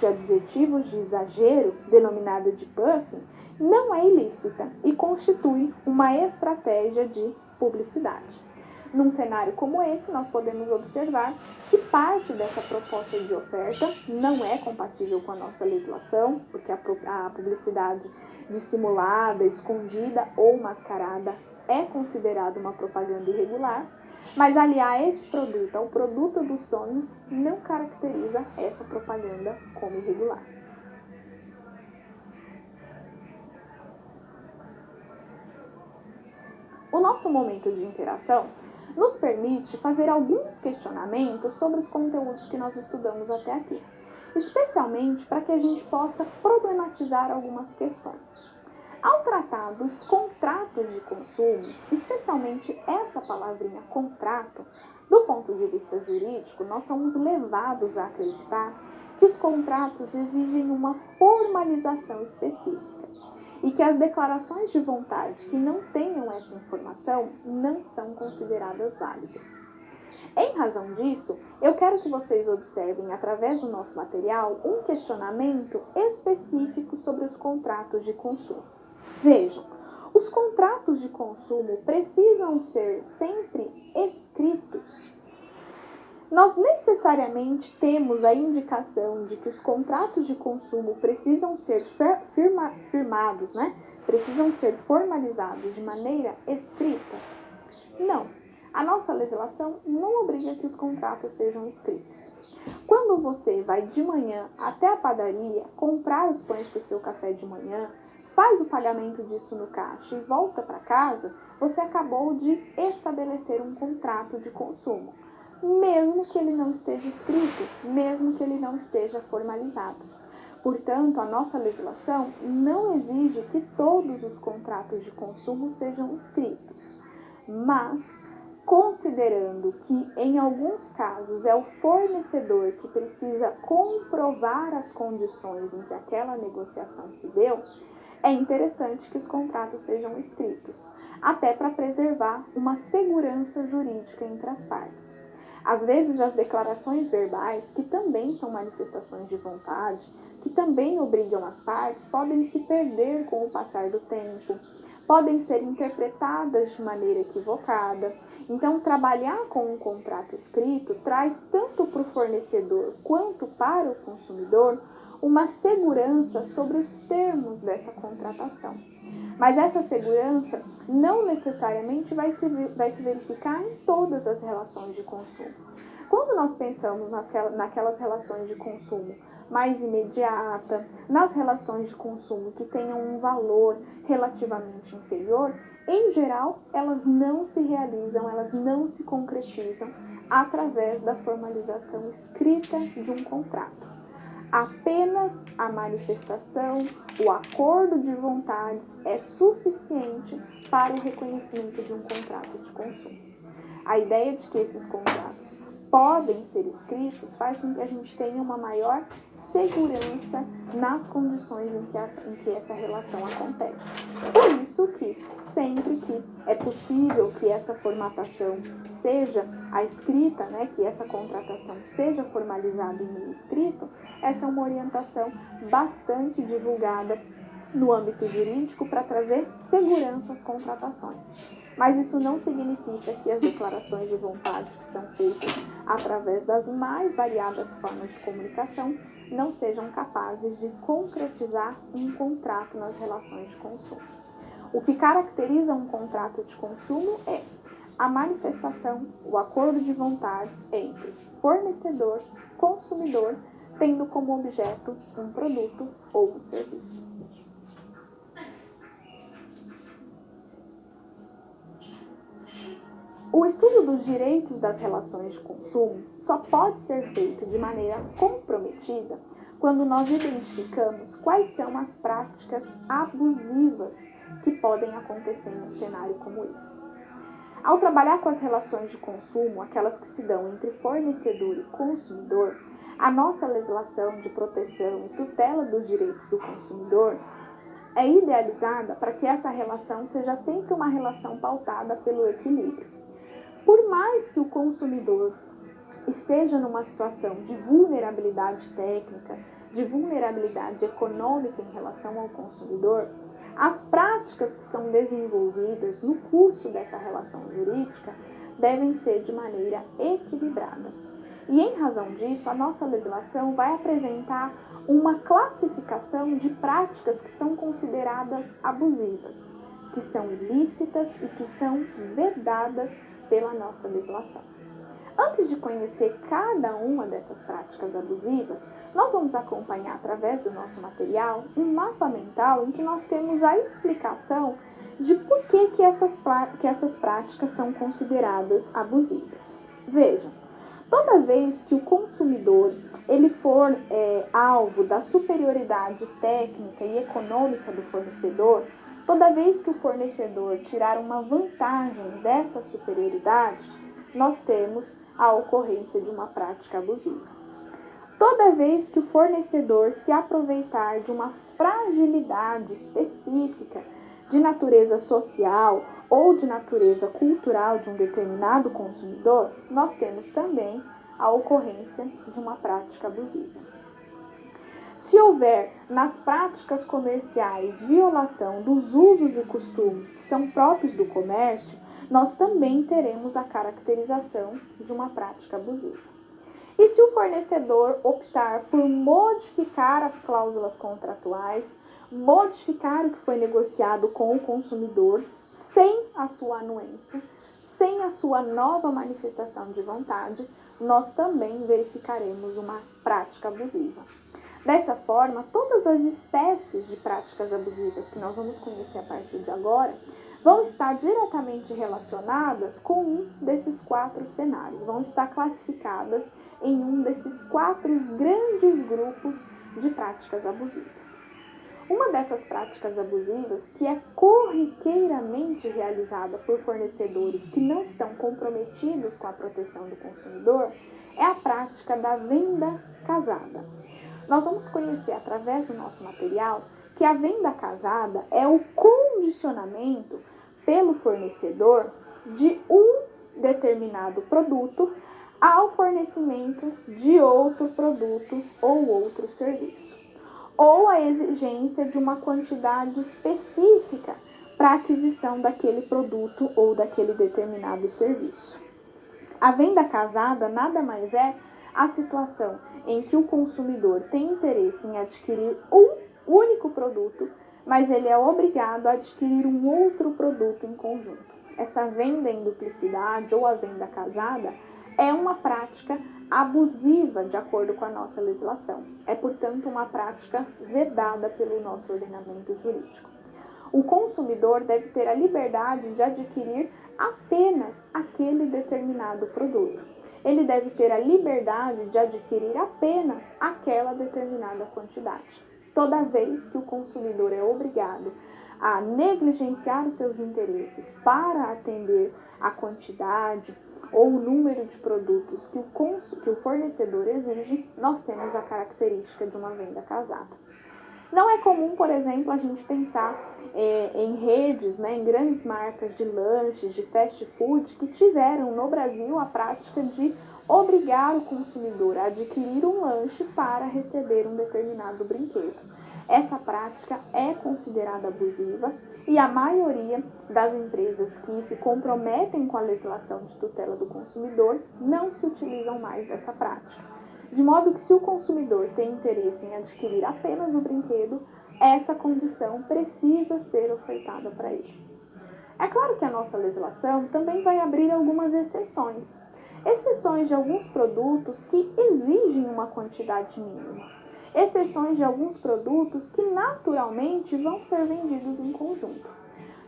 adjetivos de exagero, denominada de puffing, não é ilícita e constitui uma estratégia de publicidade. Num cenário como esse, nós podemos observar que parte dessa proposta de oferta não é compatível com a nossa legislação, porque a publicidade dissimulada, escondida ou mascarada é considerada uma propaganda irregular, mas aliar esse produto ao produto dos sonhos não caracteriza essa propaganda como irregular. O nosso momento de interação nos permite fazer alguns questionamentos sobre os conteúdos que nós estudamos até aqui, especialmente para que a gente possa problematizar algumas questões. Ao tratar dos contratos de consumo, especialmente essa palavrinha contrato, do ponto de vista jurídico, nós somos levados a acreditar que os contratos exigem uma formalização específica e que as declarações de vontade que não tenham essa informação não são consideradas válidas. Em razão disso, eu quero que vocês observem, através do nosso material, um questionamento específico sobre os contratos de consumo. Vejam, os contratos de consumo precisam ser sempre escritos. Nós necessariamente temos a indicação de que os contratos de consumo precisam ser firmados, precisam ser formalizados de maneira escrita? Não. A nossa legislação não obriga que os contratos sejam escritos. Quando você vai de manhã até a padaria comprar os pães para o seu café de manhã, faz o pagamento disso no caixa e volta para casa, você acabou de estabelecer um contrato de consumo, mesmo que ele não esteja escrito, mesmo que ele não esteja formalizado. Portanto, a nossa legislação não exige que todos os contratos de consumo sejam escritos, mas considerando que em alguns casos é o fornecedor que precisa comprovar as condições em que aquela negociação se deu, é interessante que os contratos sejam escritos, até para preservar uma segurança jurídica entre as partes. Às vezes, as declarações verbais, que também são manifestações de vontade, que também obrigam as partes, podem se perder com o passar do tempo, podem ser interpretadas de maneira equivocada. Então, trabalhar com um contrato escrito traz tanto para o fornecedor quanto para o consumidor uma segurança sobre os termos dessa contratação. Mas essa segurança não necessariamente vai se verificar em todas as relações de consumo. Quando nós pensamos naquelas relações de consumo mais imediata, nas relações de consumo que tenham um valor relativamente inferior, em geral, elas não se realizam, elas não se concretizam através da formalização escrita de um contrato. Apenas a manifestação, o acordo de vontades é suficiente para o reconhecimento de um contrato de consumo. A ideia de que esses contratos podem ser escritos faz com que a gente tenha uma maior segurança nas condições em que essa relação acontece. Por isso que, sempre que é possível que essa formatação seja a escrita, que essa contratação seja formalizada em meio escrito, essa é uma orientação bastante divulgada no âmbito jurídico para trazer segurança às contratações. Mas isso não significa que as declarações de vontade que são feitas através das mais variadas formas de comunicação não sejam capazes de concretizar um contrato nas relações de consumo. O que caracteriza um contrato de consumo é a manifestação, o acordo de vontades entre fornecedor e consumidor, tendo como objeto um produto ou um serviço. O estudo dos direitos das relações de consumo só pode ser feito de maneira comprometida quando nós identificamos quais são as práticas abusivas que podem acontecer num cenário como esse. Ao trabalhar com as relações de consumo, aquelas que se dão entre fornecedor e consumidor, a nossa legislação de proteção e tutela dos direitos do consumidor é idealizada para que essa relação seja sempre uma relação pautada pelo equilíbrio. Por mais que o consumidor esteja numa situação de vulnerabilidade técnica, de vulnerabilidade econômica em relação ao consumidor, as práticas que são desenvolvidas no curso dessa relação jurídica devem ser de maneira equilibrada. E em razão disso, a nossa legislação vai apresentar uma classificação de práticas que são consideradas abusivas, que são ilícitas e que são vedadas pela nossa legislação. Antes de conhecer cada uma dessas práticas abusivas, nós vamos acompanhar através do nosso material um mapa mental em que nós temos a explicação de por que essas práticas são consideradas abusivas. Vejam, toda vez que o consumidor ele for alvo da superioridade técnica e econômica do fornecedor, toda vez que o fornecedor tirar uma vantagem dessa superioridade, nós temos a ocorrência de uma prática abusiva. Toda vez que o fornecedor se aproveitar de uma fragilidade específica de natureza social ou de natureza cultural de um determinado consumidor, nós temos também a ocorrência de uma prática abusiva. Se houver nas práticas comerciais violação dos usos e costumes que são próprios do comércio, nós também teremos a caracterização de uma prática abusiva. E se o fornecedor optar por modificar as cláusulas contratuais, modificar o que foi negociado com o consumidor sem a sua anuência, sem a sua nova manifestação de vontade, nós também verificaremos uma prática abusiva. Dessa forma, todas as espécies de práticas abusivas que nós vamos conhecer a partir de agora vão estar diretamente relacionadas com um desses 4 cenários, vão estar classificadas em um desses 4 grandes grupos de práticas abusivas. Uma dessas práticas abusivas, que é corriqueiramente realizada por fornecedores que não estão comprometidos com a proteção do consumidor, é a prática da venda casada. Nós vamos conhecer através do nosso material que a venda casada é o condicionamento pelo fornecedor de um determinado produto ao fornecimento de outro produto ou outro serviço, ou a exigência de uma quantidade específica para a aquisição daquele produto ou daquele determinado serviço. A venda casada nada mais é a situação em que o consumidor tem interesse em adquirir um único produto, mas ele é obrigado a adquirir um outro produto em conjunto. Essa venda em duplicidade ou a venda casada é uma prática abusiva de acordo com a nossa legislação. É, portanto, uma prática vedada pelo nosso ordenamento jurídico. O consumidor deve ter a liberdade de adquirir apenas aquele determinado produto. Ele deve ter a liberdade de adquirir apenas aquela determinada quantidade. Toda vez que o consumidor é obrigado a negligenciar os seus interesses para atender a quantidade ou o número de produtos que o fornecedor exige, nós temos a característica de uma venda casada. Não é comum, por exemplo, a gente pensar em redes, em grandes marcas de lanches, de fast food, que tiveram no Brasil a prática de obrigar o consumidor a adquirir um lanche para receber um determinado brinquedo. Essa prática é considerada abusiva e a maioria das empresas que se comprometem com a legislação de tutela do consumidor não se utilizam mais dessa prática. De modo que se o consumidor tem interesse em adquirir apenas o brinquedo, essa condição precisa ser ofertada para ele. É claro que a nossa legislação também vai abrir algumas exceções de alguns produtos que exigem uma quantidade mínima, exceções de alguns produtos que naturalmente vão ser vendidos em conjunto.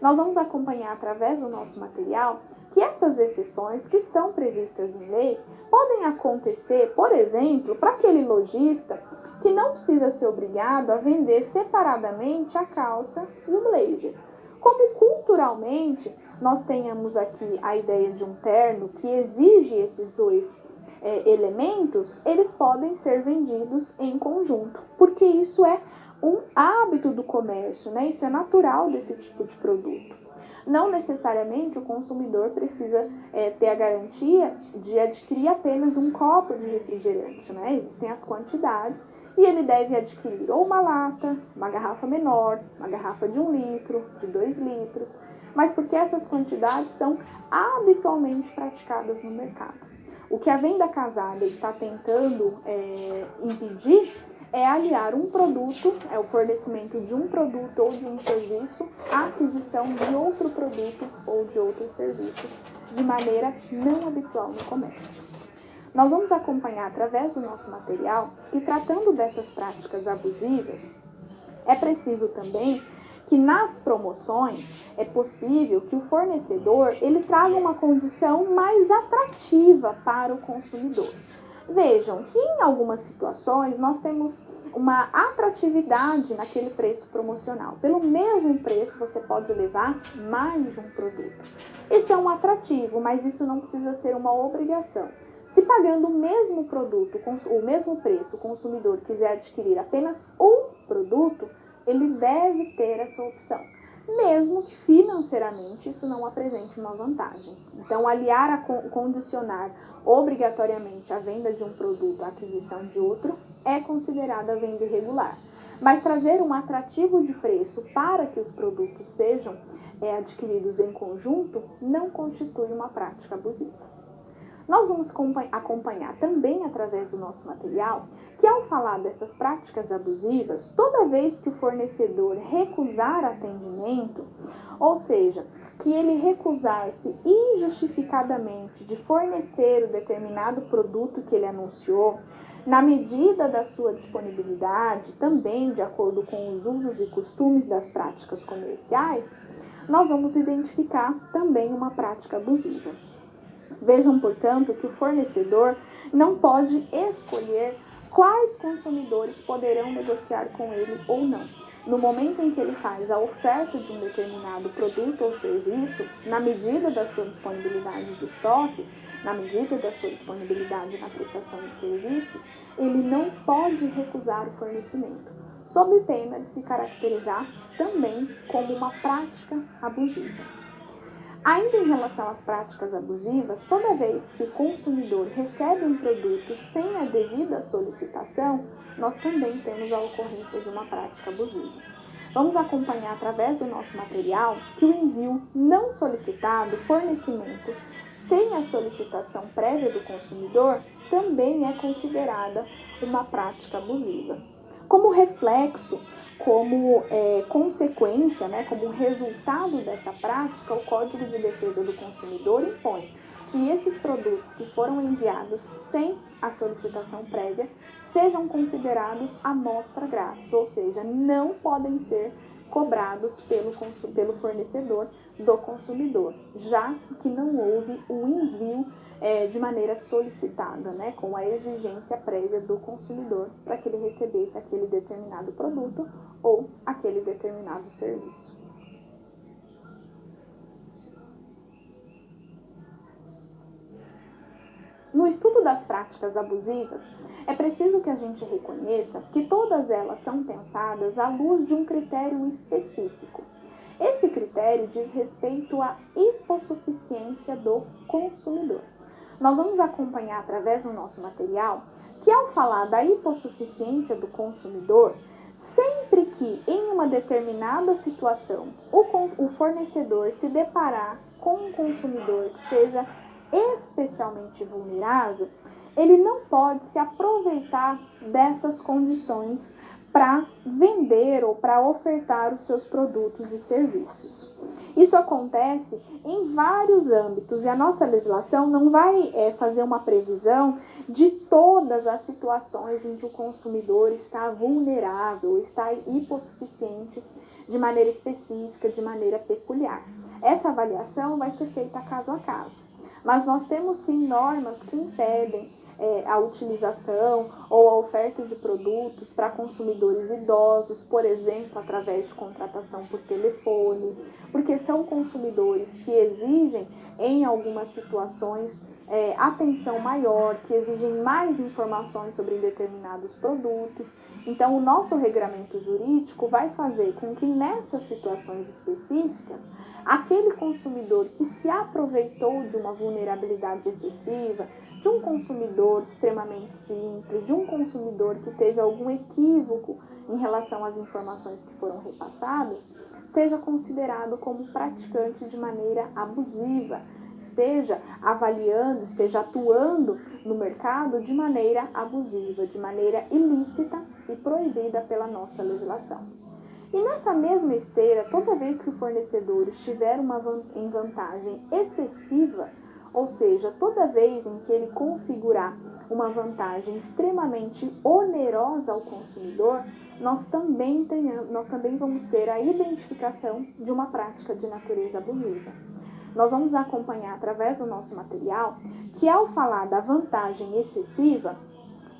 Nós vamos acompanhar através do nosso material que essas exceções que estão previstas em lei podem acontecer, por exemplo, para aquele lojista que não precisa ser obrigado a vender separadamente a calça e o blazer. Como culturalmente nós tenhamos aqui a ideia de um terno que exige esses dois elementos, eles podem ser vendidos em conjunto, porque isso é um hábito do comércio, Isso é natural desse tipo de produto. Não necessariamente o consumidor precisa ter a garantia de adquirir apenas um copo de refrigerante, né? Existem as quantidades e ele deve adquirir ou uma lata, uma garrafa menor, uma garrafa de 1 litro, de 2 litros, mas porque essas quantidades são habitualmente praticadas no mercado. O que a venda casada está tentando impedir é aliar um produto, o fornecimento de um produto ou de um serviço, à aquisição de outro produto ou de outro serviço, de maneira não habitual no comércio. Nós vamos acompanhar através do nosso material que, tratando dessas práticas abusivas, é preciso também que nas promoções é possível que o fornecedor ele traga uma condição mais atrativa para o consumidor. Vejam que em algumas situações nós temos uma atratividade naquele preço promocional. Pelo mesmo preço você pode levar mais de um produto. Isso é um atrativo, mas isso não precisa ser uma obrigação. Se pagando o mesmo produto, o mesmo preço, o consumidor quiser adquirir apenas um produto, ele deve ter essa opção, mesmo que financeiramente isso não apresente uma vantagem. Então, condicionar obrigatoriamente a venda de um produto à aquisição de outro é considerada venda irregular. Mas trazer um atrativo de preço para que os produtos sejam adquiridos em conjunto não constitui uma prática abusiva. Nós vamos acompanhar também através do nosso material que, ao falar dessas práticas abusivas, toda vez que o fornecedor recusar atendimento, ou seja, que ele recusar-se injustificadamente de fornecer o determinado produto que ele anunciou, na medida da sua disponibilidade, também de acordo com os usos e costumes das práticas comerciais, nós vamos identificar também uma prática abusiva. Vejam, portanto, que o fornecedor não pode escolher quais consumidores poderão negociar com ele ou não. No momento em que ele faz a oferta de um determinado produto ou serviço, na medida da sua disponibilidade de estoque, na medida da sua disponibilidade na prestação de serviços, ele não pode recusar o fornecimento, sob pena de se caracterizar também como uma prática abusiva. Ainda em relação às práticas abusivas, toda vez que o consumidor recebe um produto sem a devida solicitação, nós também temos a ocorrência de uma prática abusiva. Vamos acompanhar através do nosso material que o envio não solicitado, fornecimento sem a solicitação prévia do consumidor, também é considerada uma prática abusiva. Como reflexo, como consequência, como resultado dessa prática, o Código de Defesa do Consumidor impõe que esses produtos que foram enviados sem a solicitação prévia sejam considerados amostra grátis, ou seja, não podem ser cobrados pelo fornecedor do consumidor, já que não houve o envio de maneira solicitada, com a exigência prévia do consumidor para que ele recebesse aquele determinado produto ou aquele determinado serviço. No estudo das práticas abusivas, é preciso que a gente reconheça que todas elas são pensadas à luz de um critério específico. Esse critério diz respeito à hipossuficiência do consumidor. Nós vamos acompanhar através do nosso material que, ao falar da hipossuficiência do consumidor, sempre que em uma determinada situação o fornecedor se deparar com um consumidor que seja especialmente vulnerável, ele não pode se aproveitar dessas condições para vender ou para ofertar os seus produtos e serviços. Isso acontece em vários âmbitos e a nossa legislação não vai fazer uma previsão de todas as situações em que o consumidor está vulnerável, está hipossuficiente de maneira específica, de maneira peculiar. Essa avaliação vai ser feita caso a caso. Mas nós temos sim normas que impedem a utilização ou a oferta de produtos para consumidores idosos, por exemplo, através de contratação por telefone, porque são consumidores que exigem, em algumas situações, atenção maior, que exigem mais informações sobre determinados produtos. Então, o nosso regramento jurídico vai fazer com que nessas situações específicas, aquele consumidor que se aproveitou de uma vulnerabilidade excessiva, de um consumidor extremamente simples, de um consumidor que teve algum equívoco em relação às informações que foram repassadas, seja considerado como praticante de maneira abusiva, esteja avaliando, esteja atuando no mercado de maneira abusiva, de maneira ilícita e proibida pela nossa legislação. E nessa mesma esteira, toda vez que o fornecedor estiver em vantagem excessiva, ou seja, toda vez em que ele configurar uma vantagem extremamente onerosa ao consumidor, nós também vamos ter a identificação de uma prática de natureza abusiva. Nós vamos acompanhar através do nosso material que, ao falar da vantagem excessiva,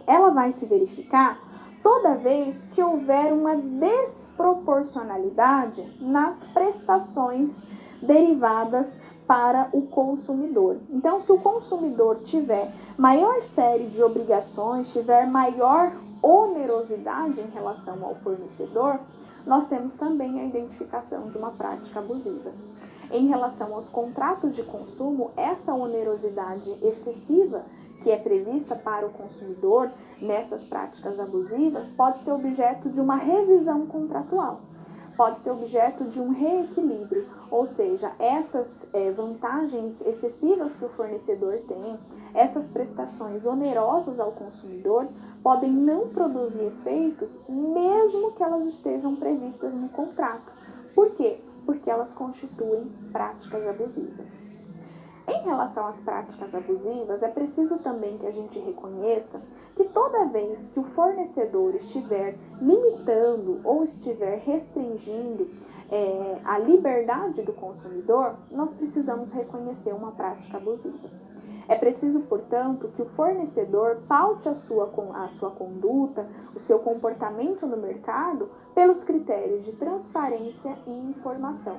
ela vai se verificar toda vez que houver uma desproporcionalidade nas prestações derivadas para o consumidor. Então, se o consumidor tiver maior série de obrigações, tiver maior onerosidade em relação ao fornecedor, nós temos também a identificação de uma prática abusiva. Em relação aos contratos de consumo, essa onerosidade excessiva que é prevista para o consumidor nessas práticas abusivas pode ser objeto de uma revisão contratual, pode ser objeto de um reequilíbrio, ou seja, essas vantagens excessivas que o fornecedor tem, essas prestações onerosas ao consumidor, podem não produzir efeitos mesmo que elas estejam previstas no contrato. Por quê? Porque elas constituem práticas abusivas. Em relação às práticas abusivas, é preciso também que a gente reconheça que toda vez que o fornecedor estiver limitando ou estiver restringindo a liberdade do consumidor, nós precisamos reconhecer uma prática abusiva. É preciso, portanto, que o fornecedor paute a sua conduta, o seu comportamento no mercado, pelos critérios de transparência e informação,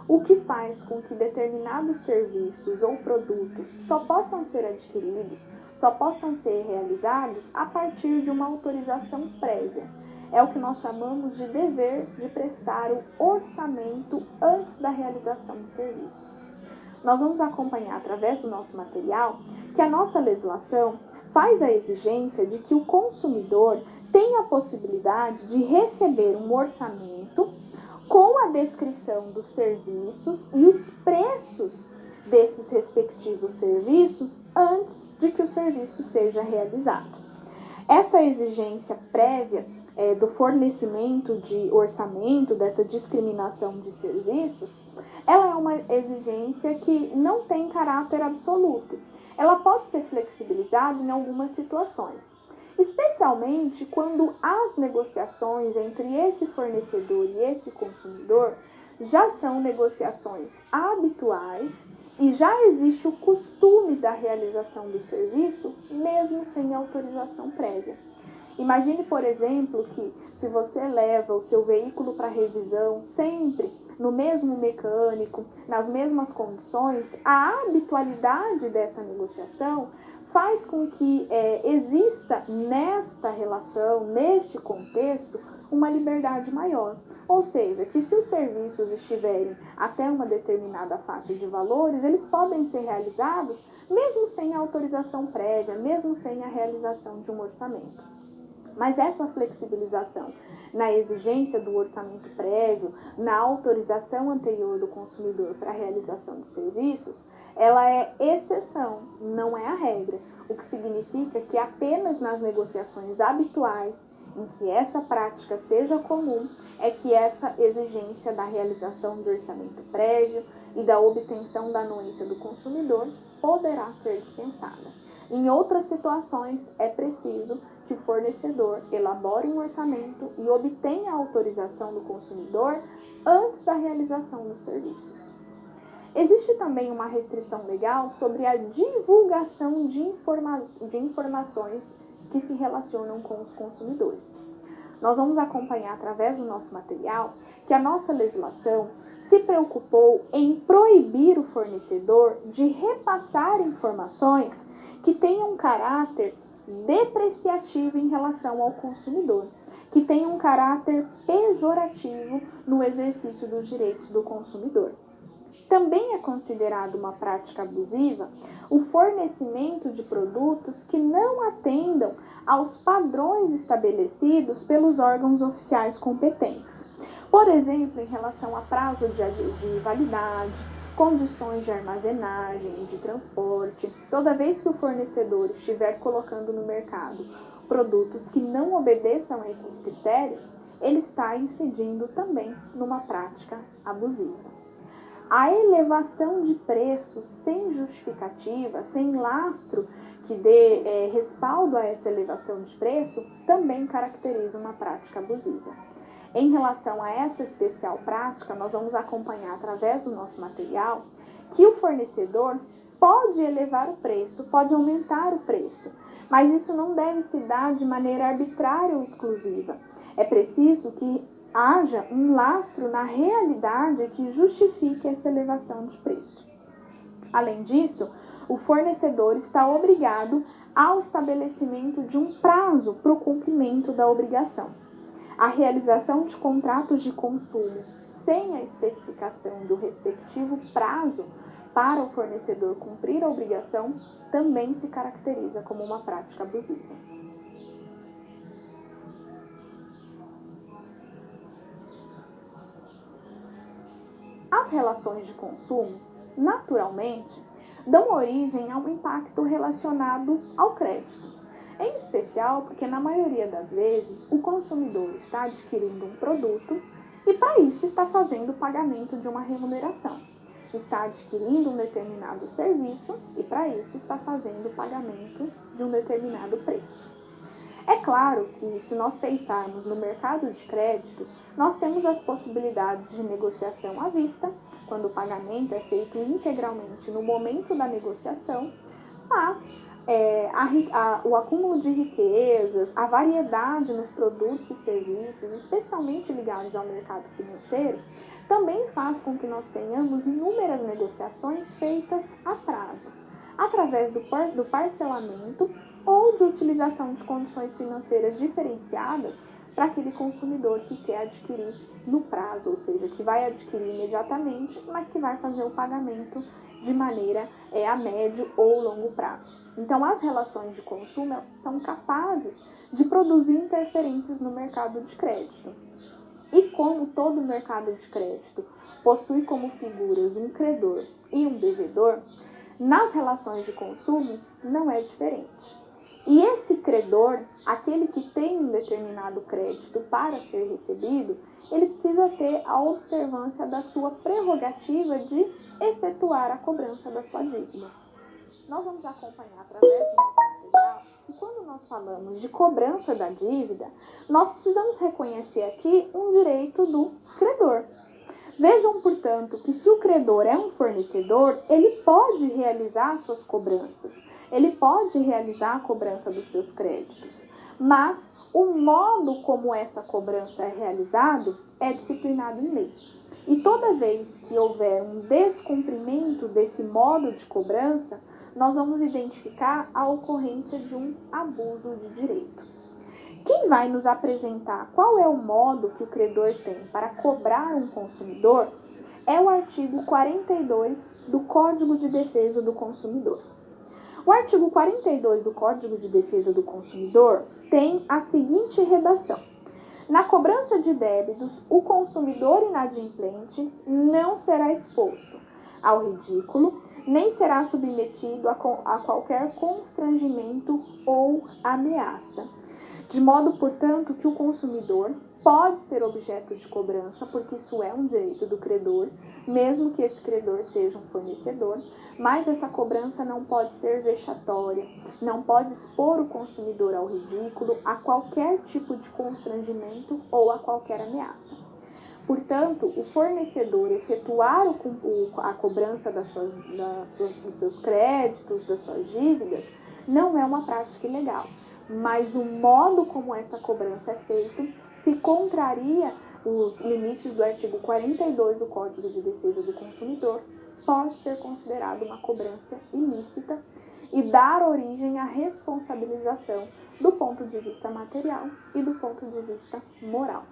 o que faz com que determinados serviços ou produtos só possam ser adquiridos, só possam ser realizados a partir de uma autorização prévia. É o que nós chamamos de dever de prestar o orçamento antes da realização de serviços. Nós vamos acompanhar através do nosso material que a nossa legislação faz a exigência de que o consumidor tenha a possibilidade de receber um orçamento com a descrição dos serviços e os preços desses respectivos serviços antes de que o serviço seja realizado. Essa exigência prévia do fornecimento de orçamento, dessa discriminação de serviços, ela é uma exigência que não tem caráter absoluto. Ela pode ser flexibilizada em algumas situações, especialmente quando as negociações entre esse fornecedor e esse consumidor já são negociações habituais e já existe o costume da realização do serviço, mesmo sem autorização prévia. Imagine, por exemplo, que se você leva o seu veículo para revisão sempre no mesmo mecânico, nas mesmas condições, a habitualidade dessa negociação faz com que exista nesta relação, neste contexto, uma liberdade maior. Ou seja, que se os serviços estiverem até uma determinada faixa de valores, eles podem ser realizados mesmo sem a autorização prévia, mesmo sem a realização de um orçamento. Mas essa flexibilização na exigência do orçamento prévio, na autorização anterior do consumidor para a realização de serviços, ela é exceção, não é a regra, o que significa que apenas nas negociações habituais, em que essa prática seja comum, é que essa exigência da realização de orçamento prévio e da obtenção da anuência do consumidor poderá ser dispensada. Em outras situações, é preciso que o fornecedor elabore um orçamento e obtenha a autorização do consumidor antes da realização dos serviços. Existe também uma restrição legal sobre a divulgação de informações que se relacionam com os consumidores. Nós vamos acompanhar através do nosso material que a nossa legislação se preocupou em proibir o fornecedor de repassar informações que tenham um caráter depreciativo em relação ao consumidor, que tenham um caráter pejorativo no exercício dos direitos do consumidor. Também é considerado uma prática abusiva o fornecimento de produtos que não atendam aos padrões estabelecidos pelos órgãos oficiais competentes. Por exemplo, em relação a prazo de validade, condições de armazenagem, de transporte. Toda vez que o fornecedor estiver colocando no mercado produtos que não obedeçam a esses critérios, ele está incidindo também numa prática abusiva. A elevação de preços sem justificativa, sem lastro que dê respaldo a essa elevação de preço, também caracteriza uma prática abusiva. Em relação a essa especial prática, nós vamos acompanhar através do nosso material que o fornecedor pode elevar o preço, pode aumentar o preço, mas isso não deve se dar de maneira arbitrária ou exclusiva. É preciso que haja um lastro na realidade que justifique essa elevação de preço. Além disso, o fornecedor está obrigado ao estabelecimento de um prazo para o cumprimento da obrigação. A realização de contratos de consumo sem a especificação do respectivo prazo para o fornecedor cumprir a obrigação também se caracteriza como uma prática abusiva. As relações de consumo, naturalmente, dão origem a um impacto relacionado ao crédito. Em especial porque, na maioria das vezes, o consumidor está adquirindo um produto e, para isso, está fazendo o pagamento de uma remuneração. Está adquirindo um determinado serviço e, para isso, está fazendo o pagamento de um determinado preço. É claro que, se nós pensarmos no mercado de crédito, nós temos as possibilidades de negociação à vista, quando o pagamento é feito integralmente no momento da negociação, mas o acúmulo de riquezas, a variedade nos produtos e serviços, especialmente ligados ao mercado financeiro, também faz com que nós tenhamos inúmeras negociações feitas a prazo, através do parcelamento ou de utilização de condições financeiras diferenciadas para aquele consumidor que quer adquirir no prazo, ou seja, que vai adquirir imediatamente, mas que vai fazer o pagamento de maneira a médio ou longo prazo. Então, as relações de consumo são capazes de produzir interferências no mercado de crédito. E como todo mercado de crédito possui como figuras um credor e um devedor, nas relações de consumo não é diferente. E esse credor, aquele que tem um determinado crédito para ser recebido, ele precisa ter a observância da sua prerrogativa de efetuar a cobrança da sua dívida. Nós vamos acompanhar através do nosso material que quando nós falamos de cobrança da dívida, nós precisamos reconhecer aqui um direito do credor. Vejam, portanto, que se o credor é um fornecedor, ele pode realizar suas cobranças, ele pode realizar a cobrança dos seus créditos, mas o modo como essa cobrança é realizado é disciplinado em lei. E toda vez que houver um descumprimento desse modo de cobrança, nós vamos identificar a ocorrência de um abuso de direito. Quem vai nos apresentar qual é o modo que o credor tem para cobrar um consumidor é o artigo 42 do Código de Defesa do Consumidor. O artigo 42 do Código de Defesa do Consumidor tem a seguinte redação: na cobrança de débitos, o consumidor inadimplente não será exposto ao ridículo, nem será submetido a qualquer constrangimento ou ameaça. De modo, portanto, que o consumidor pode ser objeto de cobrança, porque isso é um direito do credor, mesmo que esse credor seja um fornecedor, mas essa cobrança não pode ser vexatória, não pode expor o consumidor ao ridículo, a qualquer tipo de constrangimento ou a qualquer ameaça. Portanto, o fornecedor efetuar a cobrança dos seus créditos, das suas dívidas, não é uma prática ilegal, mas o modo como essa cobrança é feita se contraria os limites do artigo 42 do Código de Defesa do Consumidor, pode ser considerado uma cobrança ilícita e dar origem à responsabilização do ponto de vista material e do ponto de vista moral.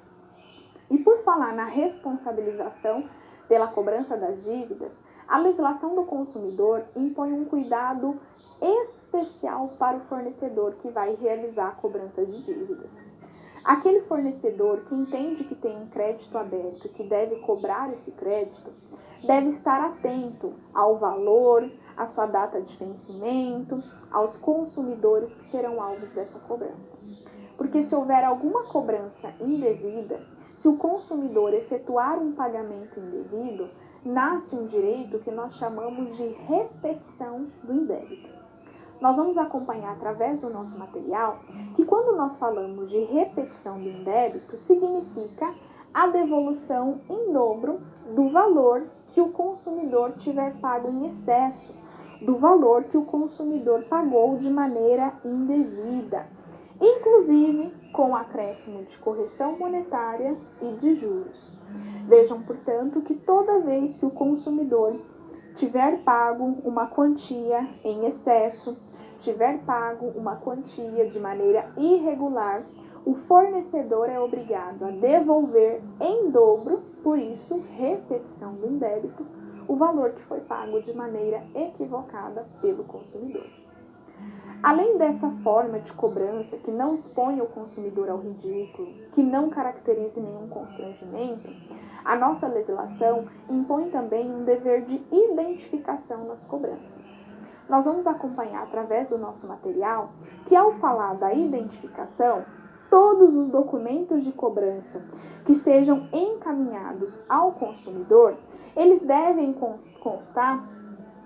E por falar na responsabilização pela cobrança das dívidas, a legislação do consumidor impõe um cuidado especial para o fornecedor que vai realizar a cobrança de dívidas. Aquele fornecedor que entende que tem um crédito aberto e que deve cobrar esse crédito, deve estar atento ao valor, à sua data de vencimento, aos consumidores que serão alvos dessa cobrança. Porque se houver alguma cobrança indevida, se o consumidor efetuar um pagamento indevido, nasce um direito que nós chamamos de repetição do indébito. Nós vamos acompanhar através do nosso material que quando nós falamos de repetição do indébito, significa a devolução em dobro do valor que o consumidor tiver pago em excesso, do valor que o consumidor pagou de maneira indevida, inclusive com acréscimo de correção monetária e de juros. Vejam, portanto, que toda vez que o consumidor tiver pago uma quantia em excesso, tiver pago uma quantia de maneira irregular, o fornecedor é obrigado a devolver em dobro, por isso, repetição do indébito, o valor que foi pago de maneira equivocada pelo consumidor. Além dessa forma de cobrança que não expõe o consumidor ao ridículo, que não caracterize nenhum constrangimento, a nossa legislação impõe também um dever de identificação nas cobranças. Nós vamos acompanhar através do nosso material que, ao falar da identificação, todos os documentos de cobrança que sejam encaminhados ao consumidor, eles devem constar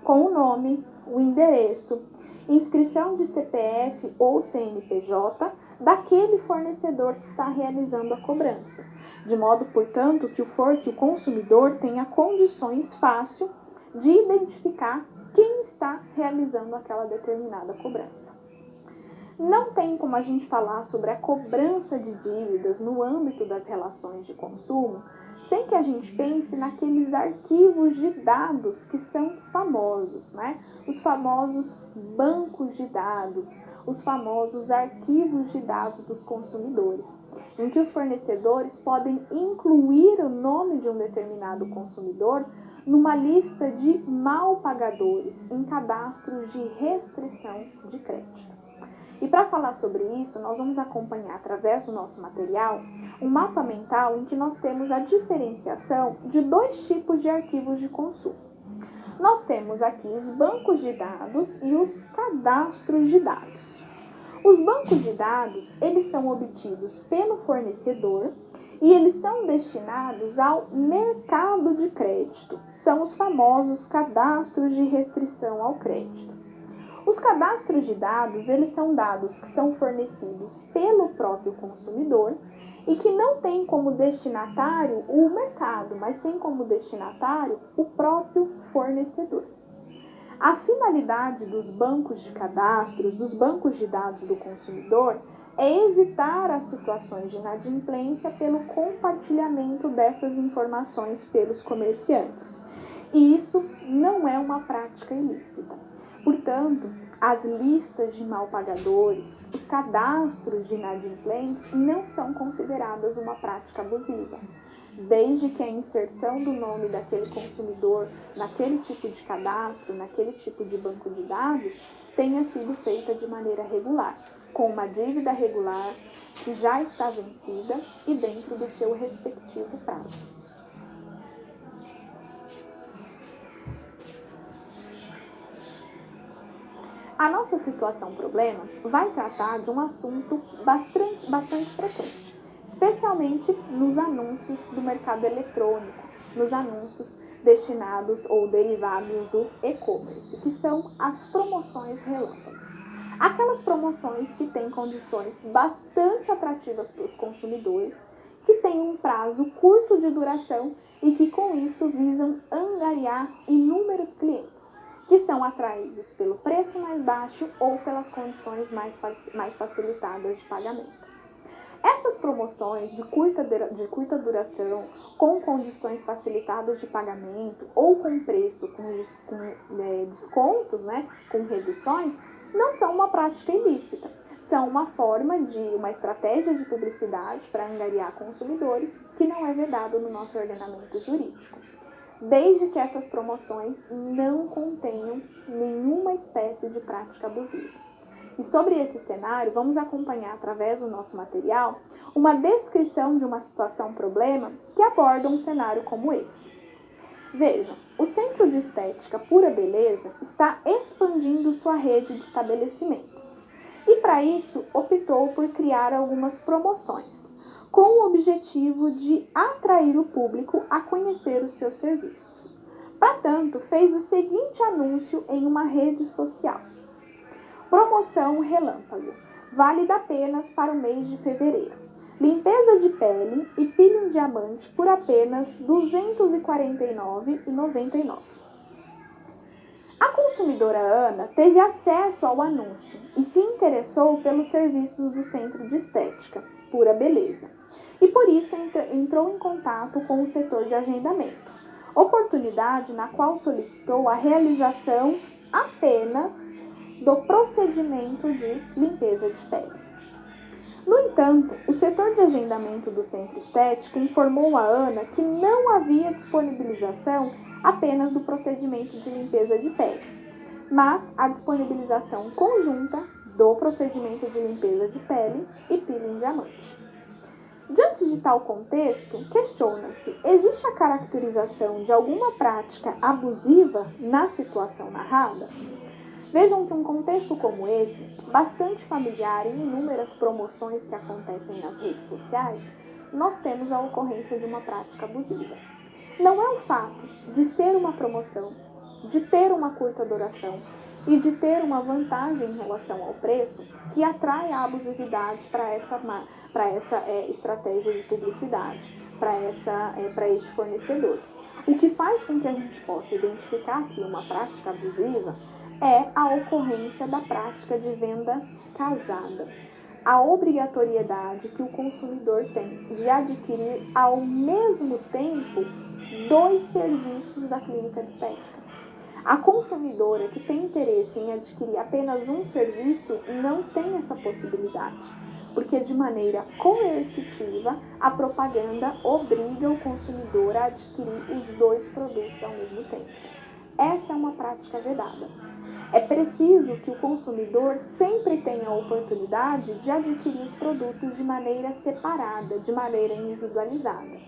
com o nome, o endereço, inscrição de CPF ou CNPJ daquele fornecedor que está realizando a cobrança, de modo, portanto, que o consumidor tenha condições fáceis de identificar quem está realizando aquela determinada cobrança. Não tem como a gente falar sobre a cobrança de dívidas no âmbito das relações de consumo sem que a gente pense naqueles arquivos de dados que são famosos, né? Os famosos bancos de dados, os famosos arquivos de dados dos consumidores, em que os fornecedores podem incluir o nome de um determinado consumidor numa lista de mal pagadores em cadastros de restrição de crédito. E para falar sobre isso, nós vamos acompanhar através do nosso material um mapa mental em que nós temos a diferenciação de dois tipos de arquivos de consumo. Nós temos aqui os bancos de dados e os cadastros de dados. Os bancos de dados, eles são obtidos pelo fornecedor e eles são destinados ao mercado de crédito. São os famosos cadastros de restrição ao crédito. Os cadastros de dados, eles são dados que são fornecidos pelo próprio consumidor e que não tem como destinatário o mercado, mas tem como destinatário o próprio fornecedor. A finalidade dos bancos de cadastros, dos bancos de dados do consumidor, é evitar as situações de inadimplência pelo compartilhamento dessas informações pelos comerciantes. E isso não é uma prática ilícita. Portanto, as listas de mal pagadores, os cadastros de inadimplentes não são consideradas uma prática abusiva, desde que a inserção do nome daquele consumidor naquele tipo de cadastro, naquele tipo de banco de dados, tenha sido feita de maneira regular, com uma dívida regular que já está vencida e dentro do seu respectivo prazo. A nossa situação problema vai tratar de um assunto bastante frequente, especialmente nos anúncios do mercado eletrônico, nos anúncios destinados ou derivados do e-commerce, que são as promoções relâmpagos. Aquelas promoções que têm condições bastante atrativas para os consumidores, que têm um prazo curto de duração e que com isso visam angariar inúmeros clientes, que são atraídos pelo preço mais baixo ou pelas condições mais facilitadas de pagamento. Essas promoções de curta duração, com condições facilitadas de pagamento ou com preço com descontos, né, com reduções, não são uma prática ilícita. São uma estratégia de publicidade para angariar consumidores que não é vedado no nosso ordenamento jurídico, desde que essas promoções não contenham nenhuma espécie de prática abusiva. E sobre esse cenário, vamos acompanhar através do nosso material uma descrição de uma situação-problema que aborda um cenário como esse. Vejam, o Centro de Estética Pura Beleza está expandindo sua rede de estabelecimentos e, para isso, optou por criar algumas promoções, com o objetivo de atrair o público a conhecer os seus serviços. Portanto, fez o seguinte anúncio em uma rede social: promoção relâmpago, válida apenas para o mês de fevereiro. Limpeza de pele e peeling diamante por apenas R$ 249,99. A consumidora Ana teve acesso ao anúncio e se interessou pelos serviços do Centro de Estética Pura Beleza e por isso entrou em contato com o setor de agendamento, oportunidade na qual solicitou a realização apenas do procedimento de limpeza de pele. No entanto, o setor de agendamento do Centro Estético informou a Ana que não havia disponibilização apenas do procedimento de limpeza de pele, mas a disponibilização conjunta do procedimento de limpeza de pele e peeling diamante. Diante de tal contexto, questiona-se: existe a caracterização de alguma prática abusiva na situação narrada? Vejam que um contexto como esse, bastante familiar em inúmeras promoções que acontecem nas redes sociais, nós temos a ocorrência de uma prática abusiva. Não é o fato de ser uma promoção, de ter uma curta duração e de ter uma vantagem em relação ao preço que atrai a abusividade para essa estratégia de publicidade, para este fornecedor. O que faz com que a gente possa identificar aqui uma prática abusiva é a ocorrência da prática de venda casada. A obrigatoriedade que o consumidor tem de adquirir ao mesmo tempo 2 serviços da clínica de estética. A consumidora que tem interesse em adquirir apenas um serviço não tem essa possibilidade, porque de maneira coercitiva a propaganda obriga o consumidor a adquirir os 2 produtos ao mesmo tempo. Essa é uma prática vedada. É preciso que o consumidor sempre tenha a oportunidade de adquirir os produtos de maneira separada, de maneira individualizada,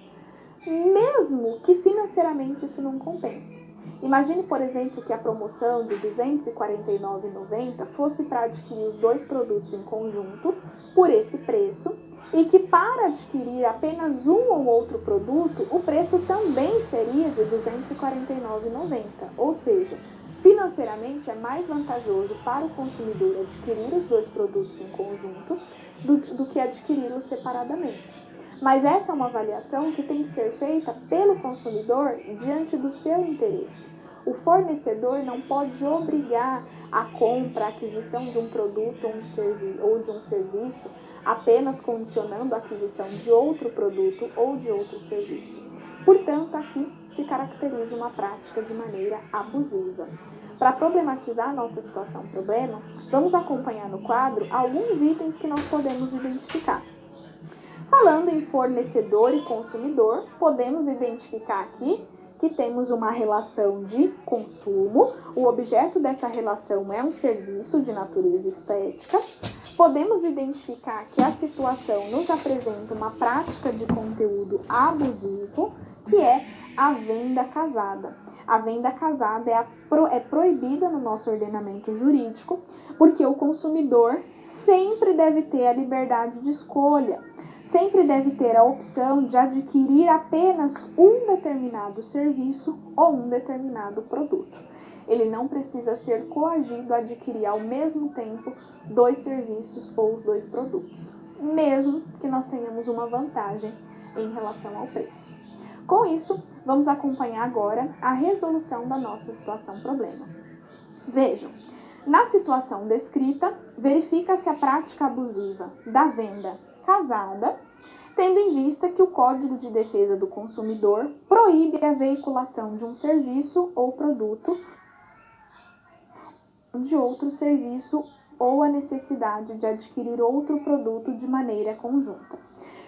mesmo que financeiramente isso não compense. Imagine, por exemplo, que a promoção de R$ 249,90 fosse para adquirir os 2 produtos em conjunto por esse preço e que para adquirir apenas um ou outro produto, o preço também seria de R$ 249,90, ou seja, financeiramente é mais vantajoso para o consumidor adquirir os 2 produtos em conjunto do que adquiri-los separadamente. Mas essa é uma avaliação que tem que ser feita pelo consumidor diante do seu interesse. O fornecedor não pode obrigar a compra, a aquisição de um produto ou de um serviço, apenas condicionando a aquisição de outro produto ou de outro serviço. Portanto, aqui se caracteriza uma prática de maneira abusiva. Para problematizar a nossa situação-problema, vamos acompanhar no quadro alguns itens que nós podemos identificar. Falando em fornecedor e consumidor, podemos identificar aqui que temos uma relação de consumo. O objeto dessa relação é um serviço de natureza estética. Podemos identificar que a situação nos apresenta uma prática de conteúdo abusivo, que é a venda casada. A venda casada é proibida no nosso ordenamento jurídico, porque o consumidor sempre deve ter a liberdade de escolha. Sempre deve ter a opção de adquirir apenas um determinado serviço ou um determinado produto. Ele não precisa ser coagido a adquirir ao mesmo tempo 2 serviços ou os 2 produtos, mesmo que nós tenhamos uma vantagem em relação ao preço. Com isso, vamos acompanhar agora a resolução da nossa situação-problema. Vejam, na situação descrita, verifica-se a prática abusiva da venda casada, tendo em vista que o Código de Defesa do Consumidor proíbe a veiculação de um serviço ou produto de outro serviço ou a necessidade de adquirir outro produto de maneira conjunta,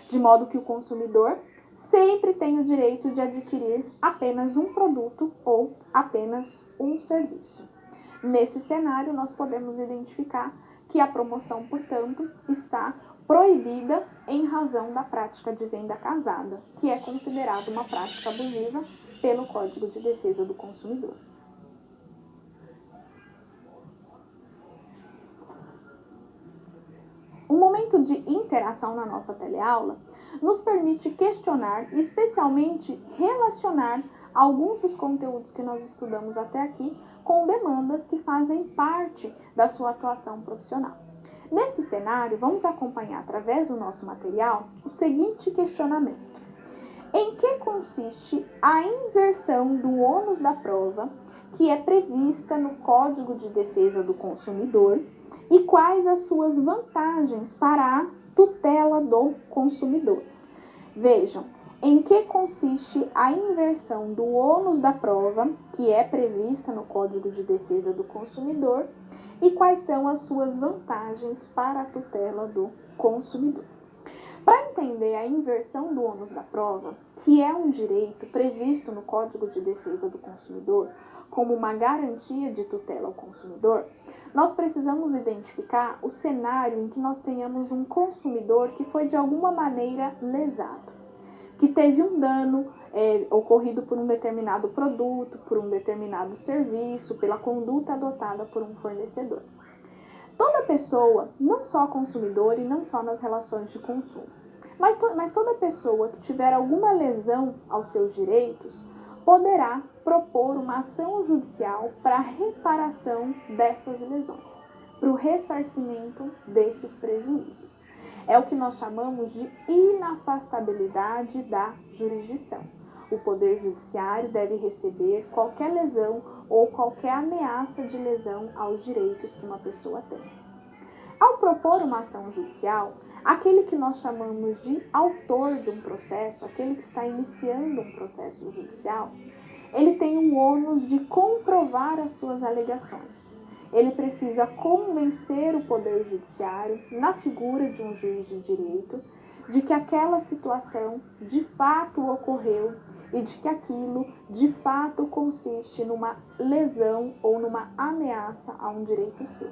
de modo que o consumidor sempre tem o direito de adquirir apenas um produto ou apenas um serviço. Nesse cenário, nós podemos identificar que a promoção, portanto, está proibida em razão da prática de venda casada, que é considerada uma prática abusiva pelo Código de Defesa do Consumidor. Um momento de interação na nossa teleaula nos permite questionar e especialmente relacionar alguns dos conteúdos que nós estudamos até aqui com demandas que fazem parte da sua atuação profissional. Nesse cenário, vamos acompanhar através do nosso material o seguinte questionamento: em que consiste a inversão do ônus da prova que é prevista no Código de Defesa do Consumidor e quais as suas vantagens para a tutela do consumidor? Vejam, em que consiste a inversão do ônus da prova que é prevista no Código de Defesa do Consumidor e quais são as suas vantagens para a tutela do consumidor. Para entender a inversão do ônus da prova, que é um direito previsto no Código de Defesa do Consumidor como uma garantia de tutela ao consumidor, nós precisamos identificar o cenário em que nós tenhamos um consumidor que foi de alguma maneira lesado, que teve um dano ocorrido por um determinado produto, por um determinado serviço, pela conduta adotada por um fornecedor. Toda pessoa, não só consumidor e não só nas relações de consumo, mas toda pessoa que tiver alguma lesão aos seus direitos poderá propor uma ação judicial para a reparação dessas lesões, para o ressarcimento desses prejuízos. É o que nós chamamos de inafastabilidade da jurisdição. O Poder Judiciário deve receber qualquer lesão ou qualquer ameaça de lesão aos direitos que uma pessoa tem. Ao propor uma ação judicial, aquele que nós chamamos de autor de um processo, aquele que está iniciando um processo judicial, ele tem o ônus de comprovar as suas alegações. Ele precisa convencer o Poder Judiciário, na figura de um juiz de direito, de que aquela situação de fato ocorreu e de que aquilo de fato consiste numa lesão ou numa ameaça a um direito seu.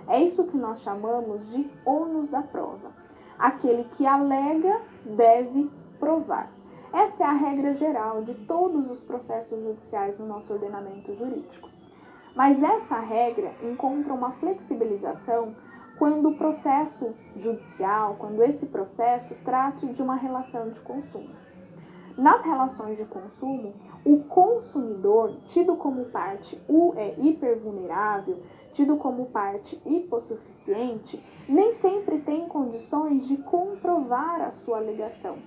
É isso que nós chamamos de ônus da prova. Aquele que alega deve provar. Essa é a regra geral de todos os processos judiciais no nosso ordenamento jurídico. Mas essa regra encontra uma flexibilização quando o processo judicial, quando esse processo trate de uma relação de consumo. Nas relações de consumo, o consumidor, tido como parte hipervulnerável, tido como parte hipossuficiente, nem sempre tem condições de comprovar a sua alegação.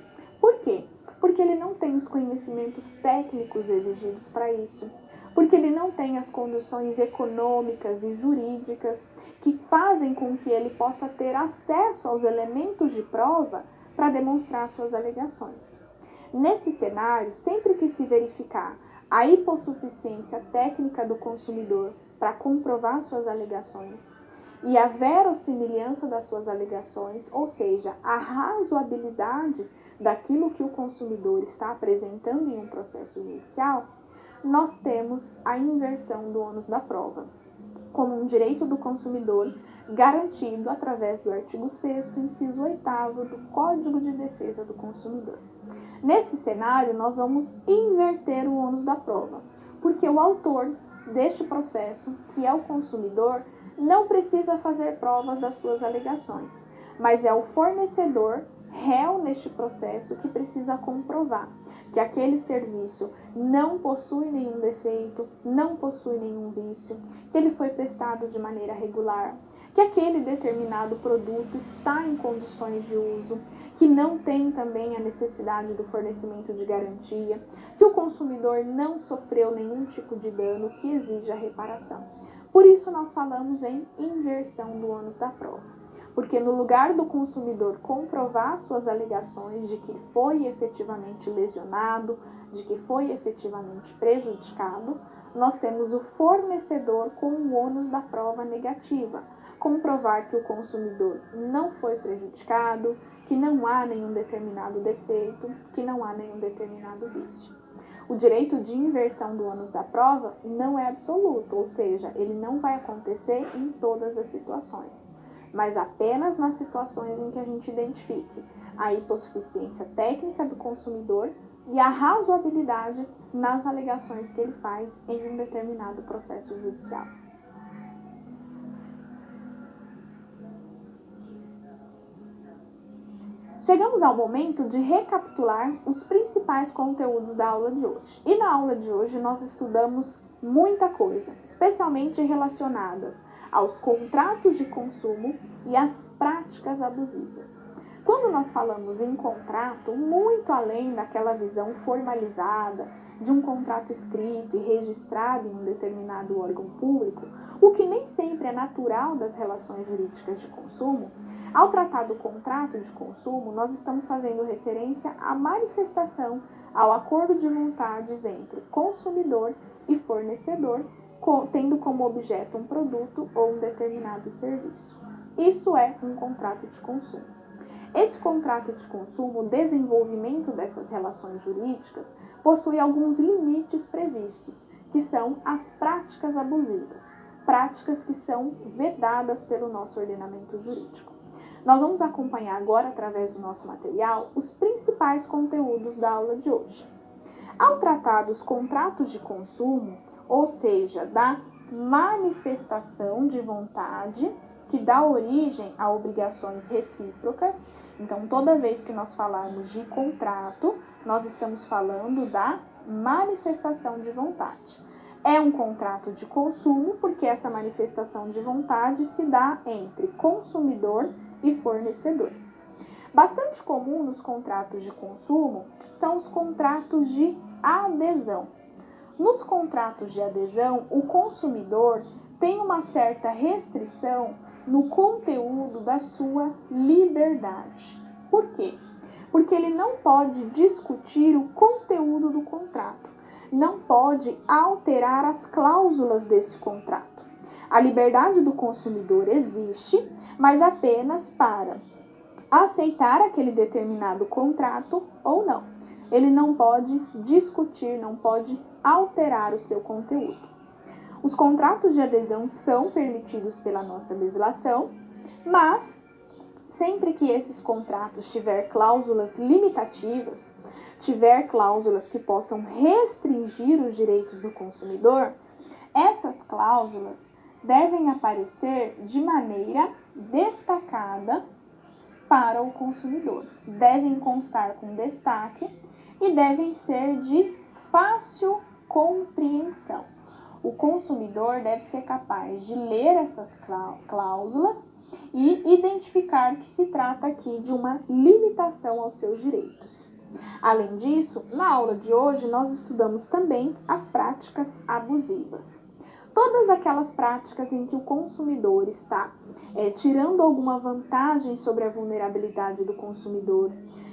Por quê? Porque ele não tem os conhecimentos técnicos exigidos para isso, porque ele não tem as condições econômicas e jurídicas que fazem com que ele possa ter acesso aos elementos de prova para demonstrar suas alegações. Nesse cenário, sempre que se verificar a hipossuficiência técnica do consumidor para comprovar suas alegações e a verossimilhança das suas alegações, ou seja, a razoabilidade daquilo que o consumidor está apresentando em um processo judicial, nós temos a inversão do ônus da prova, como um direito do consumidor garantido através do artigo 6º, inciso 8º do Código de Defesa do Consumidor. Nesse cenário, nós vamos inverter o ônus da prova, porque o autor deste processo, que é o consumidor, não precisa fazer provas das suas alegações, mas é o fornecedor, réu neste processo, que precisa comprovar que aquele serviço não possui nenhum defeito, não possui nenhum vício, que ele foi prestado de maneira regular, que aquele determinado produto está em condições de uso, que não tem também a necessidade do fornecimento de garantia, que o consumidor não sofreu nenhum tipo de dano que exija reparação. Por isso nós falamos em inversão do ônus da prova. porque no lugar do consumidor comprovar suas alegações de que foi efetivamente lesionado, de que foi efetivamente prejudicado, nós temos o fornecedor com o ônus da prova negativa, comprovar que o consumidor não foi prejudicado, que não há nenhum determinado defeito, que não há nenhum determinado vício. O direito de inversão do ônus da prova não é absoluto, ou seja, ele não vai acontecer em todas as situações, mas apenas nas situações em que a gente identifique a hipossuficiência técnica do consumidor e a razoabilidade nas alegações que ele faz em um determinado processo judicial. Chegamos ao momento de recapitular os principais conteúdos da aula de hoje. E na aula de hoje nós estudamos muita coisa, especialmente relacionadas aos contratos de consumo e às práticas abusivas. Quando nós falamos em contrato, muito além daquela visão formalizada de um contrato escrito e registrado em um determinado órgão público, o que nem sempre é natural das relações jurídicas de consumo, ao tratar do contrato de consumo, nós estamos fazendo referência à manifestação, ao acordo de vontades entre consumidor e fornecedor, tendo como objeto um produto ou um determinado serviço. Isso é um contrato de consumo. Esse contrato de consumo, o desenvolvimento dessas relações jurídicas, possui alguns limites previstos, que são as práticas abusivas, práticas que são vedadas pelo nosso ordenamento jurídico. Nós vamos acompanhar agora, através do nosso material, os principais conteúdos da aula de hoje. Ao tratar dos contratos de consumo, ou seja, da manifestação de vontade, que dá origem a obrigações recíprocas, então toda vez que nós falarmos de contrato, nós estamos falando da manifestação de vontade. É um contrato de consumo porque essa manifestação de vontade se dá entre consumidor e fornecedor. Bastante comum nos contratos de consumo são os contratos de adesão. Nos contratos de adesão, o consumidor tem uma certa restrição no conteúdo da sua liberdade. Por quê? Porque ele não pode discutir o conteúdo do contrato, não pode alterar as cláusulas desse contrato. A liberdade do consumidor existe, mas apenas para aceitar aquele determinado contrato ou não. Ele não pode discutir, não pode alterar o seu conteúdo. Os contratos de adesão são permitidos pela nossa legislação, mas sempre que esses contratos tiver cláusulas limitativas, tiver cláusulas que possam restringir os direitos do consumidor, essas cláusulas devem aparecer de maneira destacada para o consumidor. Devem constar com destaque e devem ser de fácil compreensão. O consumidor deve ser capaz de ler essas cláusulas e identificar que se trata aqui de uma limitação aos seus direitos. Além disso, na aula de hoje nós estudamos também as práticas abusivas. Todas aquelas práticas em que o consumidor está tirando alguma vantagem sobre a vulnerabilidade do consumidor,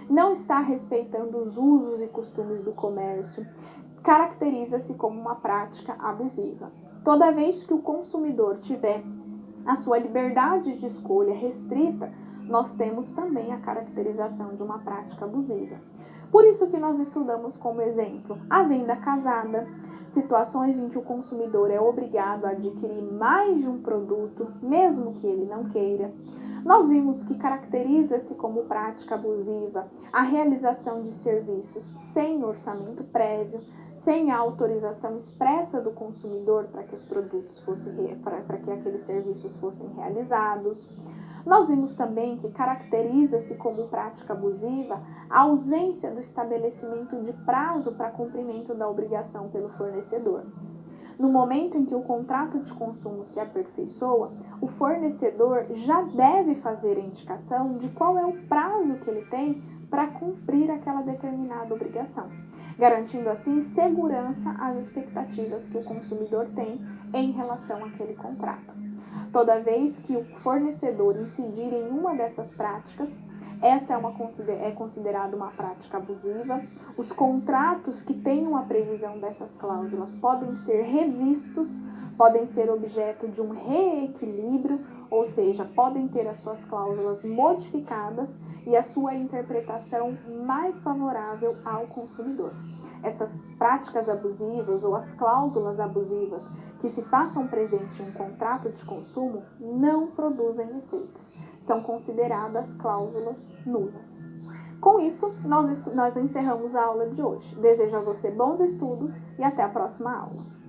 não está respeitando os usos e costumes do comércio, caracteriza-se como uma prática abusiva. Toda vez que o consumidor tiver a sua liberdade de escolha restrita, nós temos também a caracterização de uma prática abusiva. Por isso que nós estudamos como exemplo a venda casada, situações em que o consumidor é obrigado a adquirir mais de um produto, mesmo que ele não queira. Nós vimos que caracteriza-se como prática abusiva a realização de serviços sem orçamento prévio, sem a autorização expressa do consumidor para que os produtos para que aqueles serviços fossem realizados. Nós vimos também que caracteriza-se como prática abusiva a ausência do estabelecimento de prazo para cumprimento da obrigação pelo fornecedor. No momento em que o contrato de consumo se aperfeiçoa, o fornecedor já deve fazer a indicação de qual é o prazo que ele tem para cumprir aquela determinada obrigação, garantindo assim segurança às expectativas que o consumidor tem em relação àquele contrato. Toda vez que o fornecedor incidir em uma dessas práticas, essa é considerada uma prática abusiva. Os contratos que tenham a previsão dessas cláusulas podem ser revistos, podem ser objeto de um reequilíbrio, ou seja, podem ter as suas cláusulas modificadas e a sua interpretação mais favorável ao consumidor. Essas práticas abusivas ou as cláusulas abusivas que se façam presente em um contrato de consumo não produzem efeitos. São consideradas cláusulas nulas. Com isso, nós encerramos a aula de hoje. Desejo a você bons estudos e até a próxima aula.